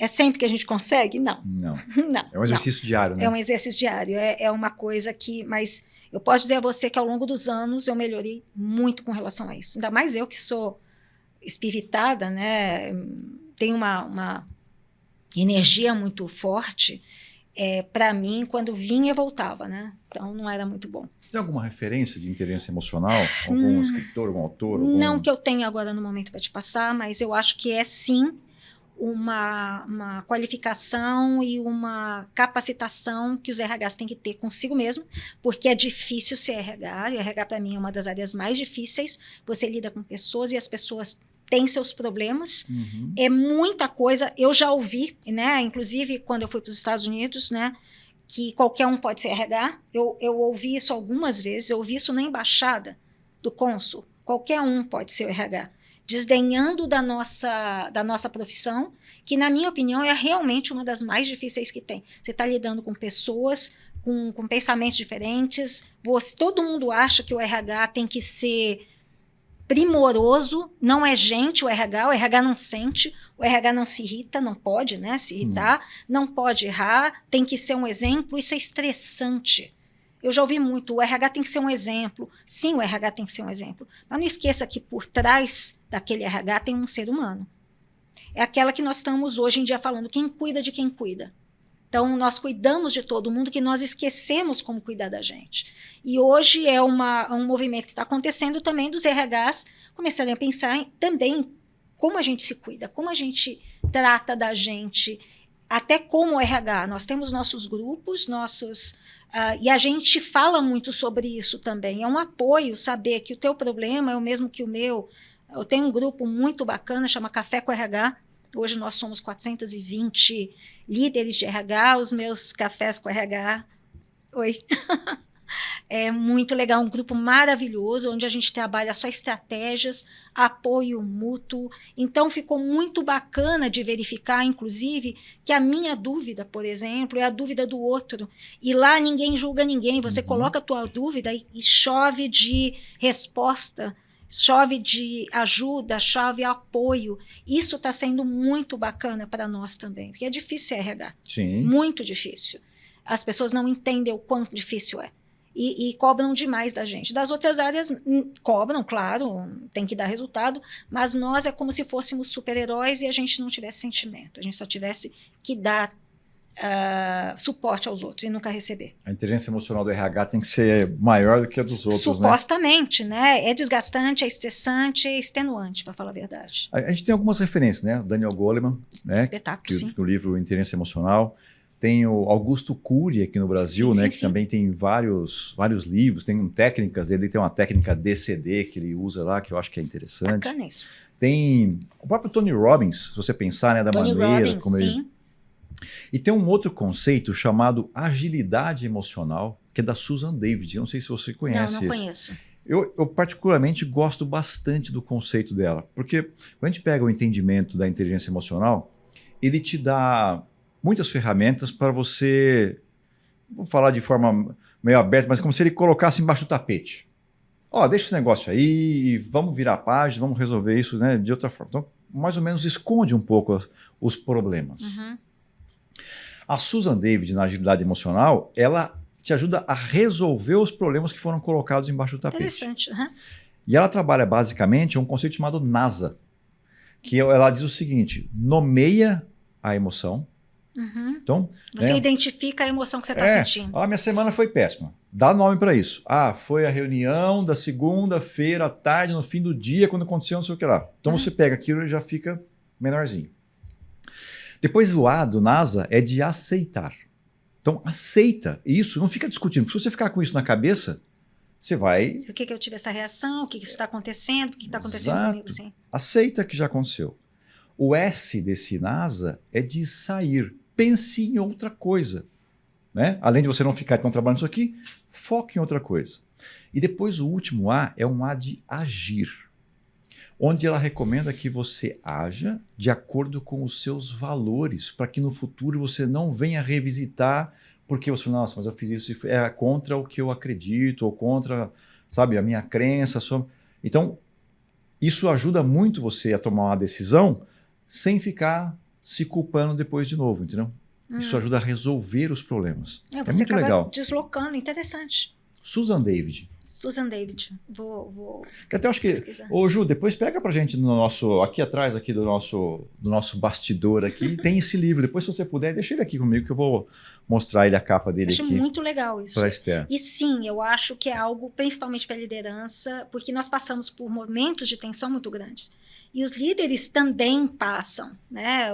É sempre que a gente consegue? Não. Não. Não. É um exercício diário, né? É um exercício diário. É uma coisa que... Mas eu posso dizer a você que ao longo dos anos eu melhorei muito com relação a isso. Ainda mais eu que sou espiritada, né? Tenho uma energia muito forte. Para mim, quando vinha, voltava, né? Então não era muito bom. Tem alguma referência de inteligência emocional? Algum escritor, algum autor? Não que eu tenha agora no momento para te passar, mas eu acho que é sim uma qualificação e uma capacitação que os RHs têm que ter consigo mesmo, porque é difícil ser RH, e RH para mim é uma das áreas mais difíceis. Você lida com pessoas e as pessoas têm seus problemas. É muita coisa. Eu já ouvi, né? Inclusive quando eu fui para os Estados Unidos, né? Que qualquer um pode ser RH. Eu ouvi isso algumas vezes. Eu ouvi isso na embaixada do cônsul. Qualquer um pode ser o RH. Desdenhando da nossa profissão, que na minha opinião é realmente uma das mais difíceis que tem. Você está lidando com pessoas com pensamentos diferentes. Todo mundo acha que o RH tem que ser primoroso, não é gente o RH não sente, o RH não se irrita, não pode, né, se irritar, não pode errar, tem que ser um exemplo, isso é estressante. Eu já ouvi muito, o RH tem que ser um exemplo. Sim, o RH tem que ser um exemplo. Mas não esqueça que por trás daquele RH tem um ser humano. É aquela que nós estamos hoje em dia falando, quem cuida de quem cuida. Então, nós cuidamos de todo mundo que nós esquecemos como cuidar da gente. E hoje é um movimento que está acontecendo também dos RHs começarem a pensar também como a gente se cuida, como a gente trata da gente, até como RH. Nós temos nossos grupos, e a gente fala muito sobre isso também. É um apoio saber que o teu problema é o mesmo que o meu. Eu tenho um grupo muito bacana, chama Café com RH. Hoje nós somos 420 líderes de RH, os meus cafés com RH. Oi. É muito legal, um grupo maravilhoso, onde a gente trabalha só estratégias, apoio mútuo. Então, ficou muito bacana de verificar, inclusive, que a minha dúvida, por exemplo, é a dúvida do outro. E lá ninguém julga ninguém, você coloca a tua dúvida e chove de resposta, chove de ajuda, chove apoio. Isso está sendo muito bacana para nós também, porque é difícil ser RH. Sim. Muito difícil. As pessoas não entendem o quanto difícil é. E cobram demais da gente. Das outras áreas, cobram, claro, tem que dar resultado, mas nós é como se fôssemos super-heróis e a gente não tivesse sentimento. A gente só tivesse que dar suporte aos outros e nunca receber. A inteligência emocional do RH tem que ser maior do que a dos outros, supostamente, né? É desgastante, é estressante, é extenuante, para falar a verdade. A gente tem algumas referências, né? O Daniel Goleman, né? Espetáculo, sim. O livro Inteligência Emocional. Tem o Augusto Cury aqui no Brasil, sim, né? Sim. Que também tem vários livros, tem técnicas, ele tem uma técnica DCD que ele usa lá, que eu acho que é interessante. Bacana isso. Tem o próprio Tony Robbins, se você pensar, né? Da Tony maneira Robbins, como ele... sim. E tem um outro conceito chamado agilidade emocional, que é da Susan David. Eu não sei se você conhece. Não conheço. Eu particularmente gosto bastante do conceito dela, porque quando a gente pega o entendimento da inteligência emocional, ele te dá muitas ferramentas para você, vou falar de forma meio aberta, mas como se ele colocasse embaixo do tapete. Ó, deixa esse negócio aí, vamos virar a página, vamos resolver isso, né, de outra forma. Então, mais ou menos esconde um pouco os problemas. A Susan David, na agilidade emocional, ela te ajuda a resolver os problemas que foram colocados embaixo do tapete. Interessante. E ela trabalha basicamente um conceito chamado NASA, que ela diz o seguinte: nomeia a emoção. Então, você identifica a emoção que você está sentindo. Minha semana foi péssima. Dá nome para isso. Foi a reunião da segunda-feira à tarde, no fim do dia, quando aconteceu não sei o que lá. Então você pega aquilo e já fica menorzinho. Depois o A do NASA é de aceitar. Então aceita isso, não fica discutindo. Porque se você ficar com isso na cabeça, você vai... Por que eu tive essa reação? O que isso está acontecendo? O que está acontecendo comigo? Sim. Aceita que já aconteceu. O S desse NASA é de sair. Pense em outra coisa. Né? Além de você não ficar então trabalhando isso aqui, foque em outra coisa. E depois o último A é um A de agir, onde ela recomenda que você haja de acordo com os seus valores, para que no futuro você não venha revisitar, porque você fala, nossa, mas eu fiz isso e contra o que eu acredito, ou contra, sabe, a minha crença. Então, isso ajuda muito você a tomar uma decisão sem ficar se culpando depois de novo, entendeu? Isso ajuda a resolver os problemas. É Você muito acaba legal. deslocando, interessante. Susan David. Susan David, vou Que até eu acho que... pesquisar. Ô, Ju, depois pega pra gente no nosso... Aqui atrás aqui do nosso bastidor aqui, tem esse livro. Depois, se você puder, deixa ele aqui comigo que eu vou mostrar ele, a capa dele Acho aqui. muito legal isso. Para Esther. E sim, eu acho que é algo, principalmente para a liderança, porque nós passamos por momentos de tensão muito grandes. E os líderes também passam, né?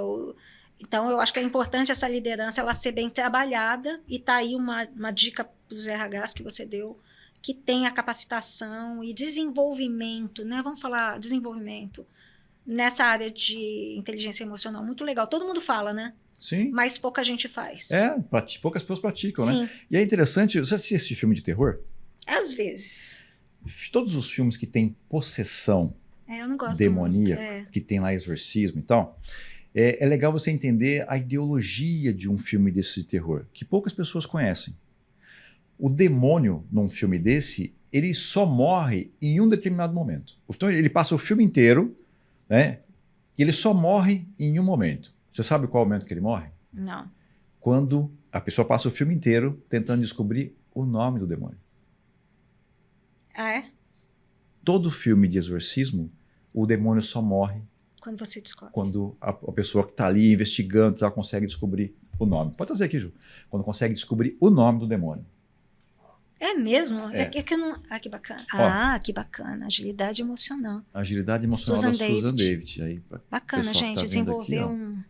Então, eu acho que é importante essa liderança ela ser bem trabalhada, e tá aí uma dica para os RHs que você deu, que tem a capacitação e desenvolvimento, né? Vamos falar desenvolvimento nessa área de inteligência emocional, muito legal. Todo mundo fala, né? Sim. Mas pouca gente faz. Poucas pessoas praticam, Sim. né? E é interessante, você assiste filme de terror? Às vezes. Todos os filmes que tem possessão Eu não gosto demoníaca, muito, que tem lá exorcismo e tal, é legal você entender a ideologia de um filme desse de terror, que poucas pessoas conhecem. O demônio, num filme desse, ele só morre em um determinado momento. Então ele passa o filme inteiro, né? E ele só morre em um momento. Você sabe qual é o momento que ele morre? Não. Quando a pessoa passa o filme inteiro tentando descobrir o nome do demônio. Ah, é? Todo filme de exorcismo, o demônio só morre Quando você descobre. quando a pessoa que está ali investigando ela consegue descobrir o nome. Pode trazer aqui, Ju. Quando consegue descobrir o nome do demônio. É mesmo? É. Que eu não... Ah, que bacana. Ó. Que bacana. Agilidade emocional. Agilidade emocional Susan da Susan David. David. Aí, Bacana, pessoal que gente. tá vendo Desenvolver aqui,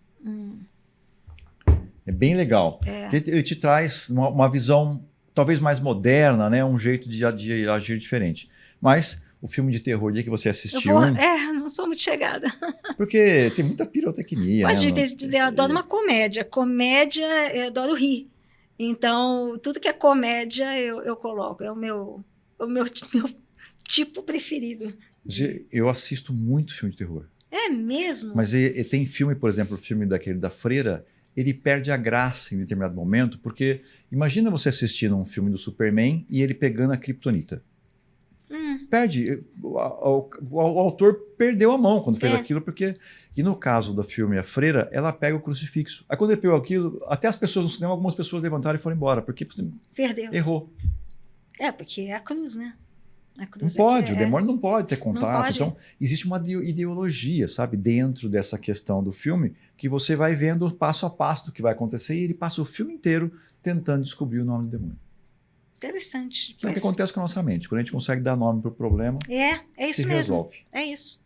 é bem legal. É. Porque ele te traz uma visão talvez mais moderna, né? Um jeito de agir diferente. Mas o filme de terror, o dia que você assistiu... não sou muito chegada. Porque tem muita pirotecnia. Mas né? de vez em dizer, eu adoro uma comédia. Comédia, eu adoro rir. Então, tudo que é comédia, eu coloco. É o meu tipo preferido. Eu assisto muito filme de terror. É mesmo? Mas tem filme, por exemplo, o filme daquele da Freira, ele perde a graça em determinado momento, porque imagina você assistindo um filme do Superman e ele pegando a Kryptonita. Perde. O autor perdeu a mão quando fez aquilo, porque... E no caso do filme A Freira, ela pega o crucifixo. Aí quando ele pegou aquilo, até as pessoas no cinema, algumas pessoas levantaram e foram embora, porque Perdeu. errou. Porque é a cruz, né? A Não cruz pode, o demônio não pode ter Não contato. pode. Então, existe uma ideologia, sabe, dentro dessa questão do filme, que você vai vendo passo a passo do que vai acontecer, e ele passa o filme inteiro tentando descobrir o nome do demônio. Interessante. Que é o que acontece com a nossa mente. Quando a gente consegue dar nome para o problema, É isso se mesmo. resolve. É isso.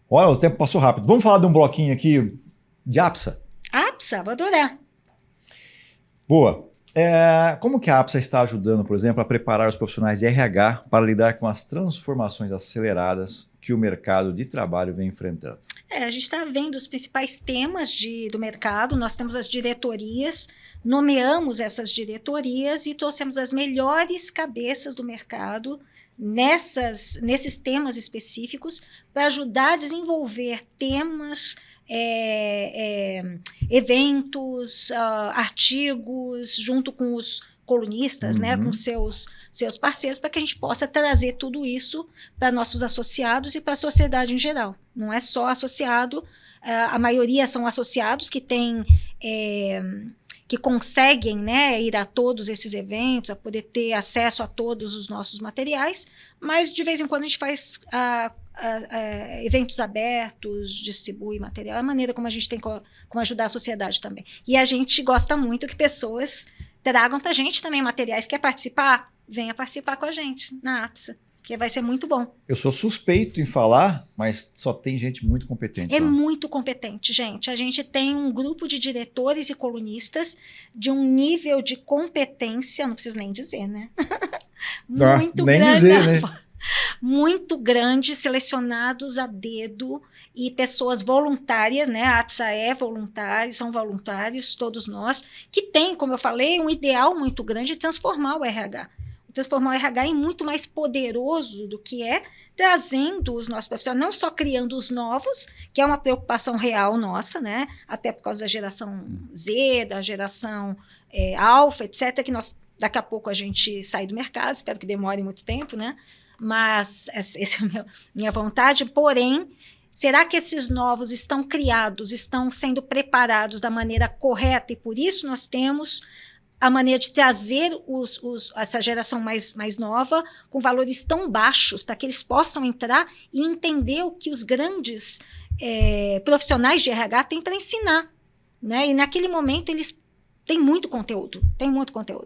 Olha, o tempo passou rápido. Vamos falar de um bloquinho aqui de APSA? APSA, vou adorar. Boa. Como que a APSA está ajudando, por exemplo, a preparar os profissionais de RH para lidar com as transformações aceleradas que o mercado de trabalho vem enfrentando? A gente está vendo os principais temas do mercado, nós temos as diretorias, nomeamos essas diretorias e trouxemos as melhores cabeças do mercado nesses temas específicos para ajudar a desenvolver temas, eventos, artigos, junto com os colunistas, né, com seus parceiros, para que a gente possa trazer tudo isso para nossos associados e para a sociedade em geral. Não é só associado, a maioria são associados que têm... que conseguem, né, ir a todos esses eventos, a poder ter acesso a todos os nossos materiais, mas de vez em quando a gente faz eventos abertos, distribui material, é a maneira como a gente tem como ajudar a sociedade também. E a gente gosta muito que pessoas tragam para a gente também materiais. Quer participar? Venha participar com a gente na APSA, que vai ser muito bom. Eu sou suspeito em falar, mas só tem gente muito competente. É lá. muito competente, gente. A gente tem um grupo de diretores e colunistas de um nível de competência, não preciso nem dizer, né? Muito nem grande. dizer, né? Muito grande, selecionados a dedo, e pessoas voluntárias, né? A APSA é voluntário, são voluntários, todos nós, que tem, como eu falei, um ideal muito grande de transformar o RH. Transformar o RH em muito mais poderoso do que trazendo os nossos profissionais, não só criando os novos, que é uma preocupação real nossa, né? Até por causa da geração Z, da geração Alpha, etc., que daqui a pouco a gente sai do mercado, espero que demore muito tempo, né? Mas essa é a minha vontade, porém, Será que esses novos estão criados, estão sendo preparados da maneira correta? E por isso nós temos a maneira de trazer essa geração mais nova com valores tão baixos para que eles possam entrar e entender o que os grandes profissionais de RH têm para ensinar, né? E naquele momento eles têm muito conteúdo,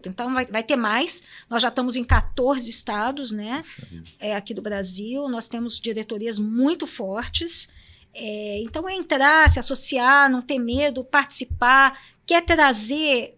Então vai ter mais. Nós já estamos em 14 estados, né? Aqui do Brasil, nós temos diretorias muito fortes. Então é entrar, se associar, não ter medo, participar, quer trazer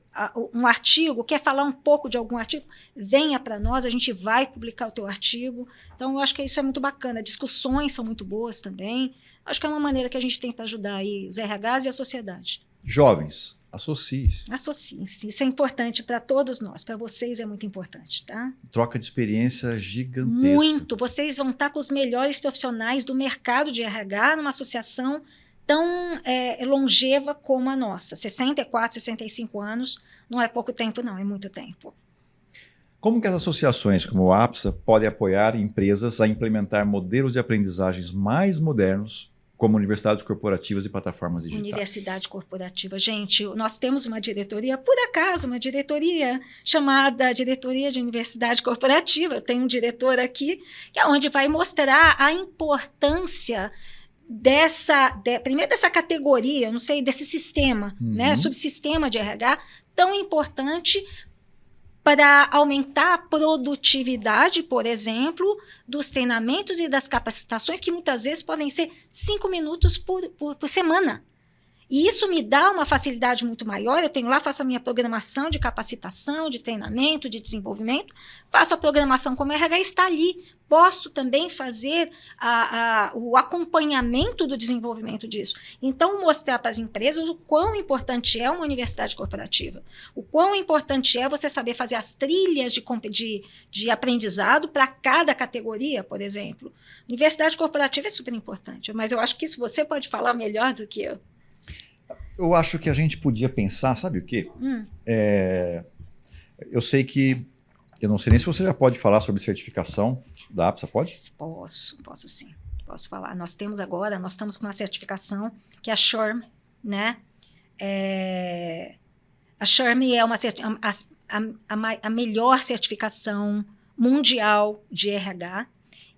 um artigo, quer falar um pouco de algum artigo, venha para nós, a gente vai publicar o teu artigo. Então, eu acho que isso é muito bacana. Discussões são muito boas também. Acho que é uma maneira que a gente tem para ajudar aí os RHs e a sociedade. Jovens, associe-se. Associem-se. Isso é importante para todos nós. Para vocês é muito importante, tá? Troca de experiência gigantesca. Muito. Vocês vão estar com os melhores profissionais do mercado de RH numa associação tão longeva como a nossa. 64, 65 anos não é pouco tempo, não, é muito tempo. Como que as associações como a APSA podem apoiar empresas a implementar modelos de aprendizagens mais modernos, como universidades corporativas e plataformas digitais? Universidade corporativa. Gente, nós temos uma diretoria, por acaso, uma diretoria chamada Diretoria de Universidade Corporativa. Eu tenho um diretor aqui, que é onde vai mostrar a importância primeiro dessa categoria, não sei, desse sistema, né, subsistema de RH, tão importante para aumentar a produtividade, por exemplo, dos treinamentos e das capacitações, que muitas vezes podem ser 5 minutos por semana. E isso me dá uma facilidade muito maior. Eu tenho lá, faço a minha programação de capacitação, de treinamento, de desenvolvimento, faço a programação como RH está ali. Posso também fazer o acompanhamento do desenvolvimento disso. Então, mostrar para as empresas o quão importante é uma universidade corporativa, o quão importante é você saber fazer as trilhas de aprendizado para cada categoria, por exemplo. Universidade corporativa é super importante, mas eu acho que isso você pode falar melhor do que eu. Eu acho que a gente podia pensar, sabe o quê? Eu sei que, eu não sei nem se você já pode falar sobre certificação da APSA, pode? Posso sim, posso falar. Nós estamos com uma certificação que é a SHRM, né? A SHRM é a melhor certificação mundial de RH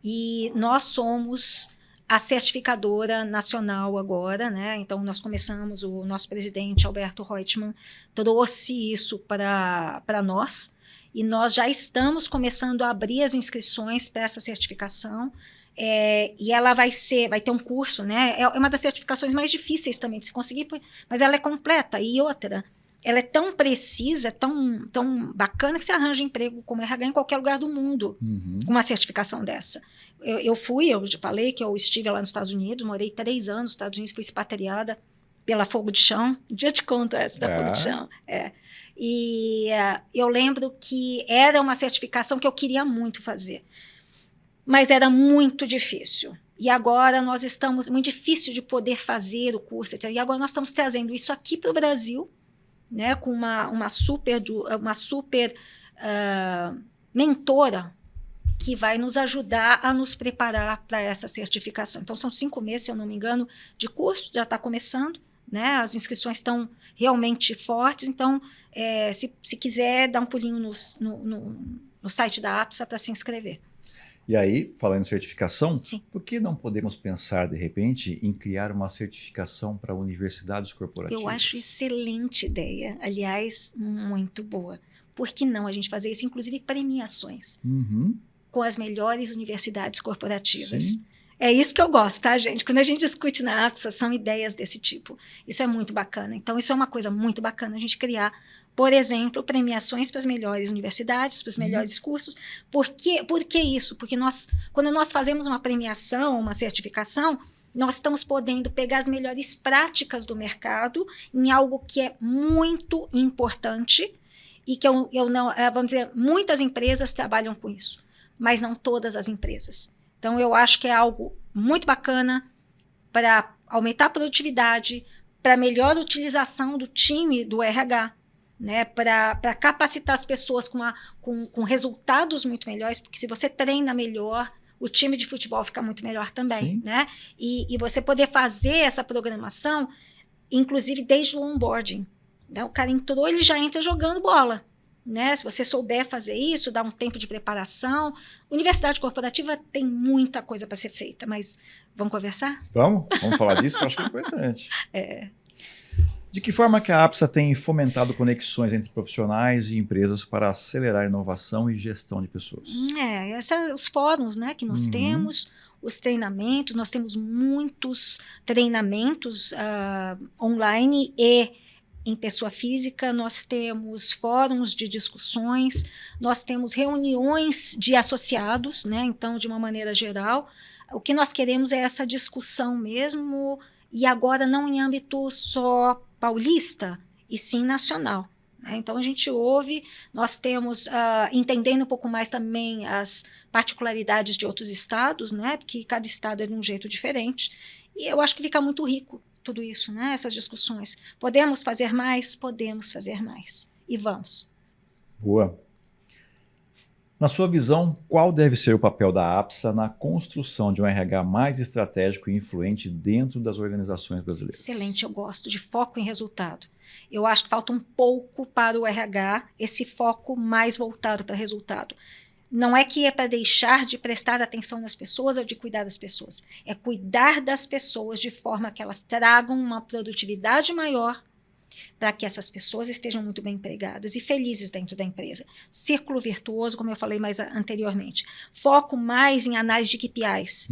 e nós somos a certificadora nacional agora, né? Então, nós começamos, o nosso presidente, Alberto Reutemann, trouxe isso para nós, e nós já estamos começando a abrir as inscrições para essa certificação, e ela vai ter um curso, né? É uma das certificações mais difíceis também de se conseguir, mas ela é completa, e outra, ela é tão precisa, tão bacana, que você arranja emprego como RH em qualquer lugar do mundo, com uma certificação dessa. Eu falei que eu estive lá nos Estados Unidos, morei 3 anos nos Estados Unidos, fui expatriada pela Fogo de Chão. Um dia eu te conto essa da Fogo de Chão. E eu lembro que era uma certificação que eu queria muito fazer, mas era muito difícil. E agora nós estamos, muito difícil de poder fazer o curso, etc. E agora nós estamos trazendo isso aqui para o Brasil, né, com uma super mentora que vai nos ajudar a nos preparar para essa certificação. Então, são 5 meses, se eu não me engano, de curso, já está começando, né? As inscrições estão realmente fortes, então, se quiser, dá um pulinho no site da APSA para se inscrever. E aí, falando em certificação, Sim. Por que não podemos pensar, de repente, em criar uma certificação para universidades corporativas? Eu acho excelente ideia, aliás, muito boa. Por que não a gente fazer isso, inclusive premiações com as melhores universidades corporativas? Sim. É isso que eu gosto, tá, gente? Quando a gente discute na APSA, são ideias desse tipo. Isso é muito bacana. Então, isso é uma coisa muito bacana, a gente criar, por exemplo, premiações para as melhores universidades, para os melhores cursos. Por que isso? Porque quando nós fazemos uma premiação, uma certificação, nós estamos podendo pegar as melhores práticas do mercado em algo que é muito importante e que vamos dizer, muitas empresas trabalham com isso, mas não todas as empresas. Então, eu acho que é algo muito bacana para aumentar a produtividade, para melhor utilização do time do RH, né, para capacitar as pessoas com resultados muito melhores, porque se você treina melhor, o time de futebol fica muito melhor também, Sim. né? E você poder fazer essa programação, inclusive desde o onboarding. Né? O cara entrou, ele já entra jogando bola. Né? Se você souber fazer isso, dar um tempo de preparação. Universidade corporativa tem muita coisa para ser feita, mas vamos conversar? Vamos falar disso, que eu acho que é importante. De que forma que a APSA tem fomentado conexões entre profissionais e empresas para acelerar a inovação e gestão de pessoas? Os fóruns, né, que nós temos, os treinamentos, nós temos muitos treinamentos online e em pessoa física, nós temos fóruns de discussões, nós temos reuniões de associados, né? Então, de uma maneira geral, o que nós queremos é essa discussão mesmo, e agora não em âmbito só paulista, e sim nacional. Né? Então, a gente ouve, nós temos, entendendo um pouco mais também as particularidades de outros estados, né? Porque cada estado é de um jeito diferente, e eu acho que fica muito rico tudo isso, né? Essas discussões. Podemos fazer mais? Podemos fazer mais. E vamos. Boa. Na sua visão, qual deve ser o papel da APSA na construção de um RH mais estratégico e influente dentro das organizações brasileiras? Excelente, eu gosto de foco em resultado. Eu acho que falta um pouco para o RH esse foco mais voltado para resultado. Não é que é para deixar de prestar atenção nas pessoas ou de cuidar das pessoas. É cuidar das pessoas de forma que elas tragam uma produtividade maior para que essas pessoas estejam muito bem empregadas e felizes dentro da empresa. Círculo virtuoso, como eu falei mais anteriormente. Foco mais em análise de KPIs.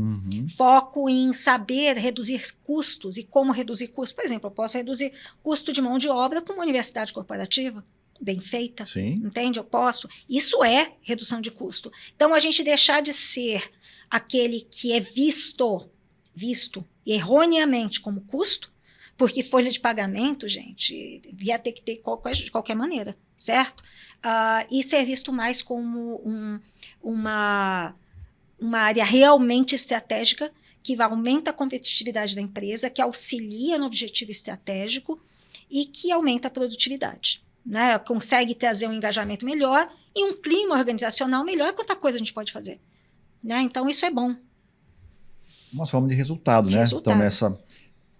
Foco em saber reduzir custos e como reduzir custos. Por exemplo, eu posso reduzir custo de mão de obra com uma universidade corporativa bem feita, Sim. Entende? Eu posso. Isso é redução de custo. Então, a gente deixar de ser aquele que é visto erroneamente como custo, porque folha de pagamento, gente, ia ter que ter de qualquer maneira, certo? E ser visto mais como uma área realmente estratégica, que aumenta a competitividade da empresa, que auxilia no objetivo estratégico e que aumenta a produtividade. Né, consegue trazer um engajamento melhor e um clima organizacional melhor. Quanta coisa a gente pode fazer. Né? Então, isso é bom. Uma forma de resultado, né? Resultado. Então,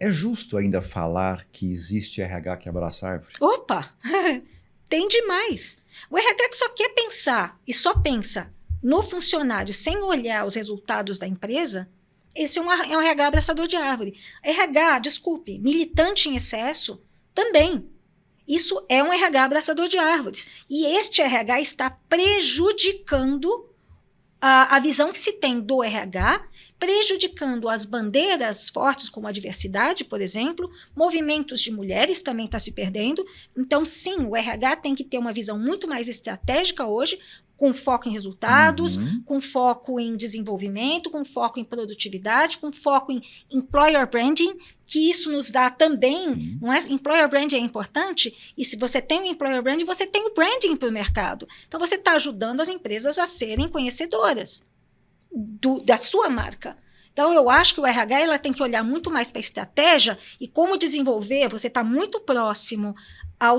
é justo ainda falar que existe RH que abraça a árvore? Opa! Tem demais. O RH que só quer pensar e só pensa no funcionário sem olhar os resultados da empresa, esse é um RH abraçador de árvore. RH, desculpe, militante em excesso, também. Isso é um RH abraçador de árvores. E este RH está prejudicando a visão que se tem do RH, prejudicando as bandeiras fortes como a diversidade, por exemplo, movimentos de mulheres também está se perdendo. Então, sim, o RH tem que ter uma visão muito mais estratégica hoje, com foco em resultados, com foco em desenvolvimento, com foco em produtividade, com foco em employer branding, que isso nos dá também, não é? Employer branding é importante, e se você tem o employer branding, você tem o branding para o mercado. Então, você está ajudando as empresas a serem conhecedoras da sua marca. Então, eu acho que o RH ela tem que olhar muito mais para a estratégia e como desenvolver, você está muito próximo à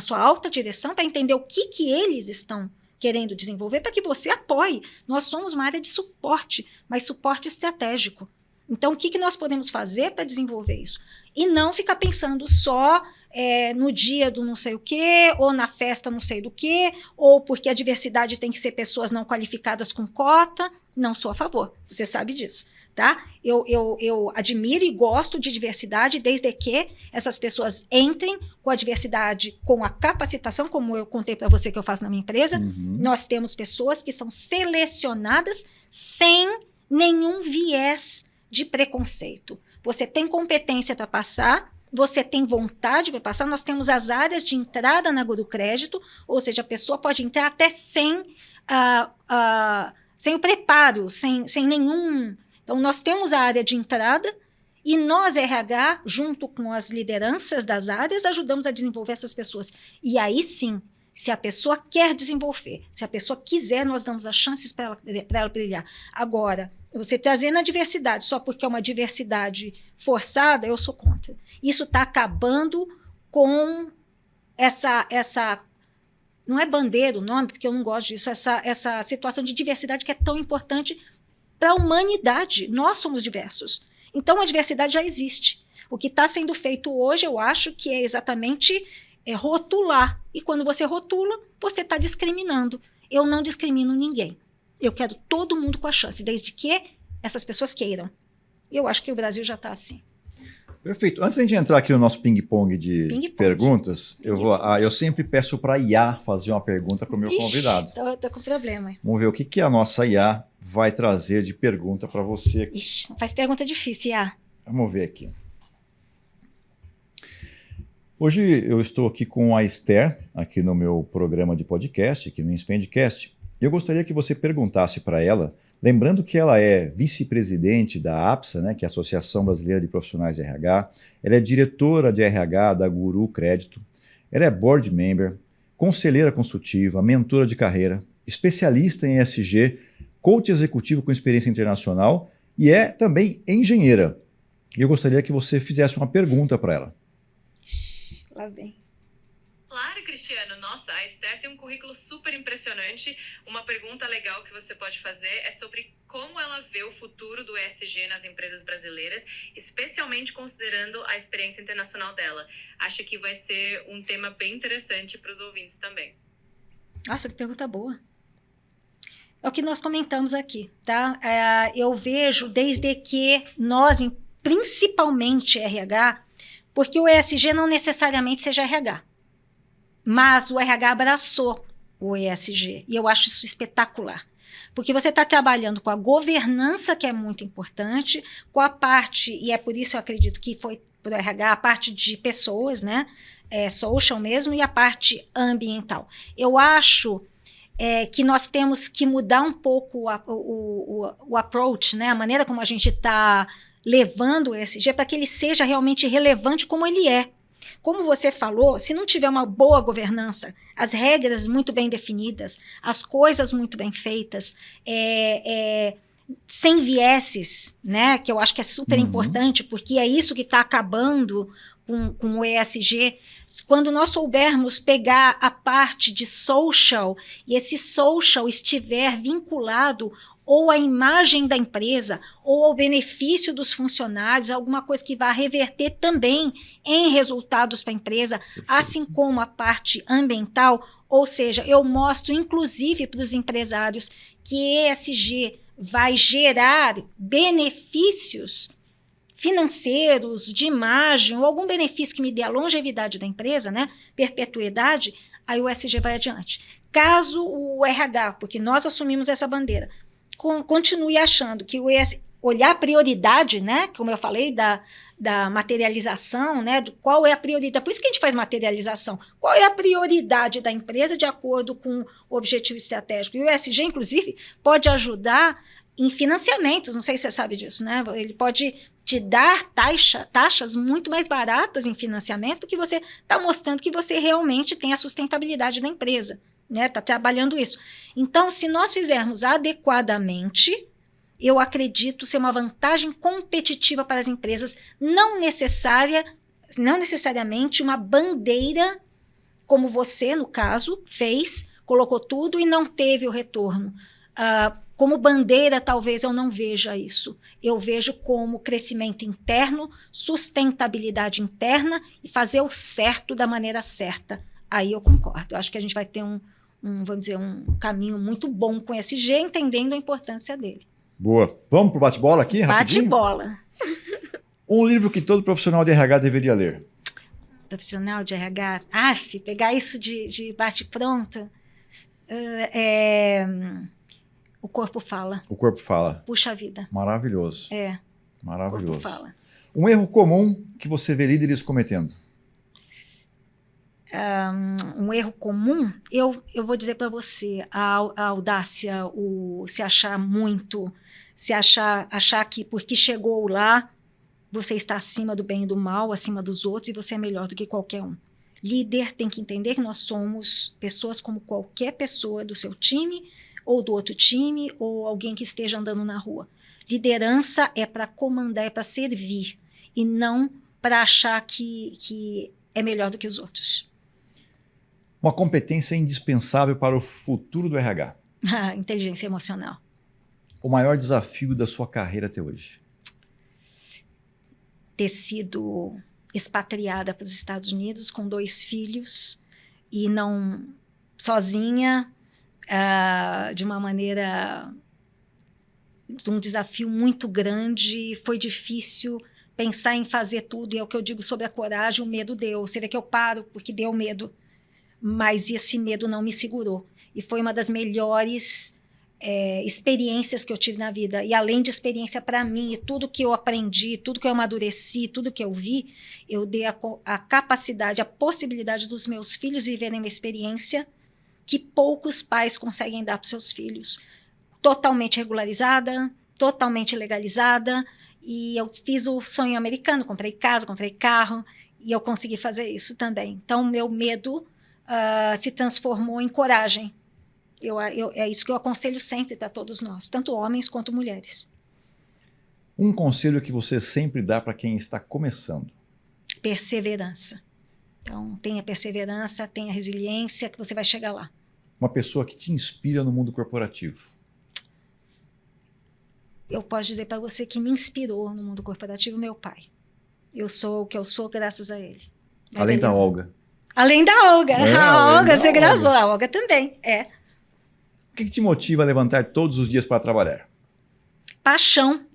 sua alta direção para entender o que eles estão querendo desenvolver para que você apoie. Nós somos uma área de suporte, mas suporte estratégico. Então, o que nós podemos fazer para desenvolver isso? E não ficar pensando só no dia do não sei o quê, ou na festa não sei do quê, ou porque a diversidade tem que ser pessoas não qualificadas com cota. Não sou a favor, você sabe disso. Tá? Eu admiro e gosto de diversidade desde que essas pessoas entrem com a diversidade, com a capacitação, como eu contei para você que eu faço na minha empresa. Nós temos pessoas que são selecionadas sem nenhum viés de preconceito. Você tem competência para passar, você tem vontade para passar. Nós temos as áreas de entrada na Agrocrédito, ou seja, a pessoa pode entrar até sem o preparo, sem nenhum... Então, nós temos a área de entrada e nós, RH, junto com as lideranças das áreas, ajudamos a desenvolver essas pessoas. E aí, sim, se a pessoa quer desenvolver, se a pessoa quiser, nós damos as chances para ela brilhar. Agora, você trazendo a diversidade só porque é uma diversidade forçada, eu sou contra. Isso está acabando com essa não é bandeira o nome, porque eu não gosto disso, essa situação de diversidade que é tão importante para a humanidade. Nós somos diversos. Então, a diversidade já existe. O que está sendo feito hoje, eu acho que é exatamente rotular. E quando você rotula, você está discriminando. Eu não discrimino ninguém. Eu quero todo mundo com a chance, desde que essas pessoas queiram. Eu acho que o Brasil já está assim. Perfeito. Antes de a gente entrar aqui no nosso ping-pong de perguntas, eu sempre peço para a IA fazer uma pergunta para o meu convidado. Estou com problema. Vamos ver o que a nossa IA vai trazer de pergunta para você. Ixi, faz pergunta difícil, IA. Vamos ver aqui. Hoje eu estou aqui com a Esther, aqui no meu programa de podcast, aqui no Expandcast. E eu gostaria que você perguntasse para ela, lembrando que ela é vice-presidente da APSA, né, que é a Associação Brasileira de Profissionais de RH, ela é diretora de RH da Guru Crédito, ela é board member, conselheira consultiva, mentora de carreira, especialista em ESG, coach executivo com experiência internacional e é também engenheira. E eu gostaria que você fizesse uma pergunta para ela. Lá vem. Claro, Cristiano. Nossa, a Esther tem um currículo super impressionante. Uma pergunta legal que você pode fazer é sobre como ela vê o futuro do ESG nas empresas brasileiras, especialmente considerando a experiência internacional dela. Acho que vai ser um tema bem interessante para os ouvintes também. Nossa, que pergunta boa. É o que nós comentamos aqui, tá? Eu vejo desde que nós, principalmente RH, porque o ESG não necessariamente seja RH. Mas o RH abraçou o ESG. E eu acho isso espetacular. Porque você está trabalhando com a governança, que é muito importante, com a parte, e é por isso eu acredito que foi para o RH, a parte de pessoas, né? Social mesmo, e a parte ambiental. Eu acho que nós temos que mudar um pouco o approach, né? A maneira como a gente está levando o ESG para que ele seja realmente relevante como ele é. Como você falou, se não tiver uma boa governança, as regras muito bem definidas, as coisas muito bem feitas, sem vieses, né, que eu acho que é super importante, porque é isso que está acabando com o ESG. Quando nós soubermos pegar a parte de social, e esse social estiver vinculado ou à imagem da empresa, ou ao benefício dos funcionários, alguma coisa que vá reverter também em resultados para a empresa, assim como a parte ambiental, ou seja, eu mostro inclusive para os empresários que ESG vai gerar benefícios financeiros, de imagem, ou algum benefício que me dê a longevidade da empresa, né, perpetuidade, aí o ESG vai adiante. Caso o RH, porque nós assumimos essa bandeira, continue achando que olhar a prioridade, né, como eu falei, da materialização, né, qual é a prioridade, por isso que a gente faz materialização, qual é a prioridade da empresa de acordo com o objetivo estratégico. E o ESG, inclusive, pode ajudar em financiamentos, não sei se você sabe disso, né, ele pode te dar taxas muito mais baratas em financiamento, que você está mostrando que você realmente tem a sustentabilidade da empresa. Está trabalhando isso. Então, se nós fizermos adequadamente, eu acredito ser uma vantagem competitiva para as empresas, não necessariamente uma bandeira, como você, no caso, fez, colocou tudo e não teve o retorno. Como bandeira, talvez eu não veja isso. Eu vejo como crescimento interno, sustentabilidade interna e fazer o certo da maneira certa. Aí eu concordo. Eu acho que a gente vai ter vamos dizer, um caminho muito bom com ESG, entendendo a importância dele. Boa. Vamos para o bate-bola aqui, rapidinho? Bate-bola. Um livro que todo profissional de RH deveria ler. Profissional de RH? Pegar isso de bate-pronto. O Corpo Fala. O Corpo Fala. Puxa vida. Maravilhoso. Maravilhoso. O Corpo Fala. Um erro comum que você vê líderes cometendo. Um erro comum, eu vou dizer para você, a audácia, se achar muito, se achar que porque chegou lá, você está acima do bem e do mal, acima dos outros, e você é melhor do que qualquer um. Líder tem que entender que nós somos pessoas como qualquer pessoa do seu time, ou do outro time, ou alguém que esteja andando na rua. Liderança é para comandar, é para servir, e não para achar que é melhor do que os outros. Uma competência indispensável para o futuro do RH. Inteligência emocional. O maior desafio da sua carreira até hoje? Ter sido expatriada para os Estados Unidos com 2 filhos e não sozinha, de uma maneira, de um desafio muito grande. Foi difícil pensar em fazer tudo, e é o que eu digo sobre a coragem. O medo deu. Você vê que eu paro porque deu medo, mas esse medo não me segurou. E foi uma das melhores experiências que eu tive na vida. E além de experiência para mim, e tudo que eu aprendi, tudo que eu amadureci, tudo que eu vi, eu dei a capacidade, a possibilidade dos meus filhos viverem uma experiência que poucos pais conseguem dar para seus filhos. Totalmente regularizada, totalmente legalizada, e eu fiz o sonho americano, comprei casa, comprei carro, e eu consegui fazer isso também. Então, meu medo se transformou em coragem. É isso que eu aconselho sempre para todos nós, tanto homens quanto mulheres. Um conselho que você sempre dá para quem está começando? Perseverança. Então, tenha perseverança, tenha resiliência, que você vai chegar lá. Uma pessoa que te inspira no mundo corporativo? Eu posso dizer para você que me inspirou no mundo corporativo meu pai. Eu sou o que eu sou graças a ele. Mas Além ele... da Olga. Além da Olga. A Olga, você gravou. Olga. A Olga também, O que te motiva a levantar todos os dias para trabalhar? Paixão.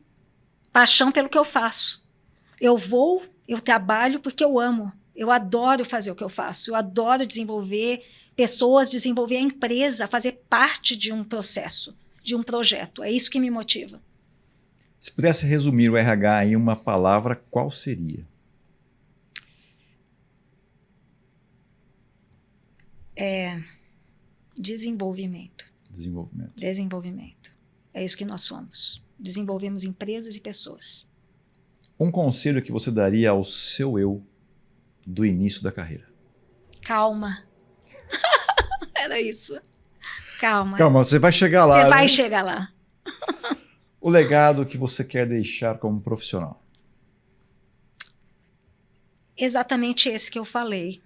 Paixão pelo que eu faço. Eu trabalho porque eu amo. Eu adoro fazer o que eu faço. Eu adoro desenvolver pessoas, desenvolver a empresa, fazer parte de um processo, de um projeto. É isso que me motiva. Se pudesse resumir o RH em uma palavra, qual seria? Desenvolvimento. Desenvolvimento. É isso que nós somos. Desenvolvemos empresas e pessoas. Um conselho que você daria ao seu eu do início da carreira? Calma. Era isso. Calma. Calma, você vai chegar lá. Você vai né? chegar lá. O legado que você quer deixar como profissional? Exatamente esse que eu falei.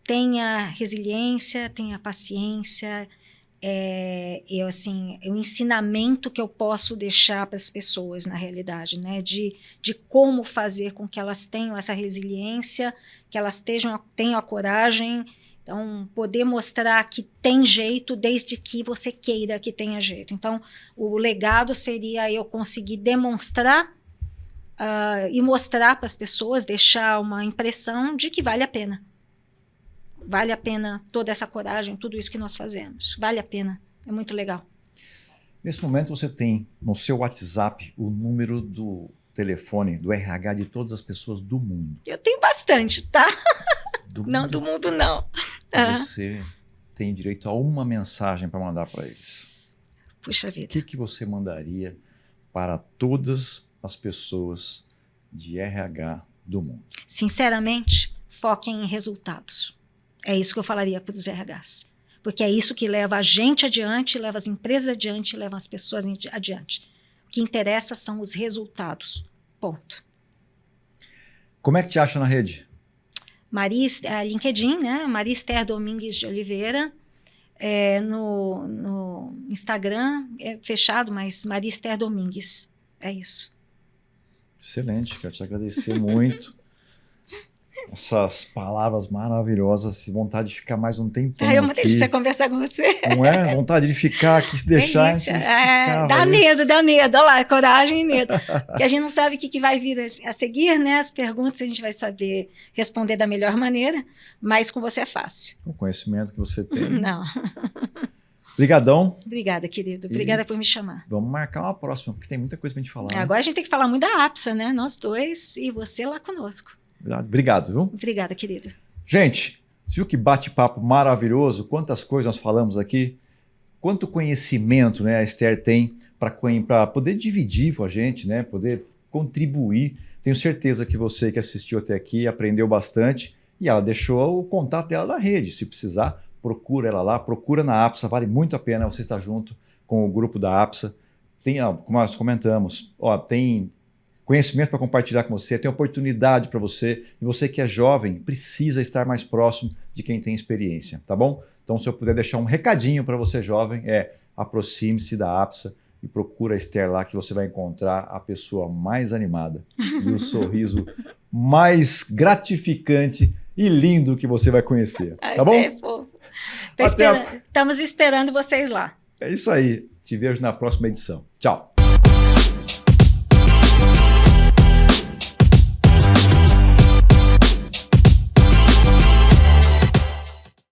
Tenha resiliência, tenha paciência. O ensinamento que eu posso deixar para as pessoas, na realidade, né? De como fazer com que elas tenham essa resiliência, que elas tenham a coragem. Então, poder mostrar que tem jeito desde que você queira que tenha jeito. Então, o legado seria eu conseguir demonstrar e mostrar para as pessoas, deixar uma impressão de que vale a pena. Vale a pena toda essa coragem, tudo isso que nós fazemos. Vale a pena, é muito legal. Nesse momento você tem no seu WhatsApp o número do telefone, do RH de todas as pessoas do mundo. Eu tenho bastante, tá? Não, do mundo não. Você tem direito a uma mensagem para mandar para eles. Puxa O vida. que você mandaria para todas as pessoas de RH do mundo? Sinceramente, foquem em resultados. É isso que eu falaria para os RHs. Porque é isso que leva a gente adiante, leva as empresas adiante, leva as pessoas adiante. O que interessa são os resultados. Ponto. Como é que te acha na rede? LinkedIn, né? Maria Esther Domingues de Oliveira. No Instagram é fechado, mas Maria Esther Domingues. É isso. Excelente, quero te agradecer muito. Essas palavras maravilhosas, vontade de ficar mais um tempinho É uma aqui. delícia conversar com você. Não é? Vontade de ficar aqui, se deixar. Delícia. Ficava, Dá medo. Olha lá, coragem e medo. Porque a gente não sabe o que vai vir a seguir, né? As perguntas a gente vai saber responder da melhor maneira, mas com você é fácil. O conhecimento que você tem. Não. Obrigadão. Obrigada, querido. Obrigada por me chamar. Vamos marcar uma próxima, porque tem muita coisa pra gente falar. Agora a gente tem que falar muito da APSA, né? Nós dois e você lá conosco. Obrigado, viu? Obrigada, querido. Gente, viu que bate-papo maravilhoso? Quantas coisas nós falamos aqui? Quanto conhecimento, né, a Esther tem para poder dividir com a gente, né, poder contribuir. Tenho certeza que você que assistiu até aqui aprendeu bastante e ela deixou o contato dela na rede. Se precisar, procura ela lá, procura na APSA, vale muito a pena você estar junto com o grupo da APSA. Tem, como nós comentamos, tem conhecimento para compartilhar com você, tem oportunidade para você, e você que é jovem precisa estar mais próximo de quem tem experiência, tá bom? Então, se eu puder deixar um recadinho para você jovem, aproxime-se da APSA e procura a Esther lá que você vai encontrar a pessoa mais animada e o sorriso mais gratificante e lindo que você vai conhecer. Tá bom? É fofo. Estamos esperando vocês lá. É isso aí. Te vejo na próxima edição. Tchau.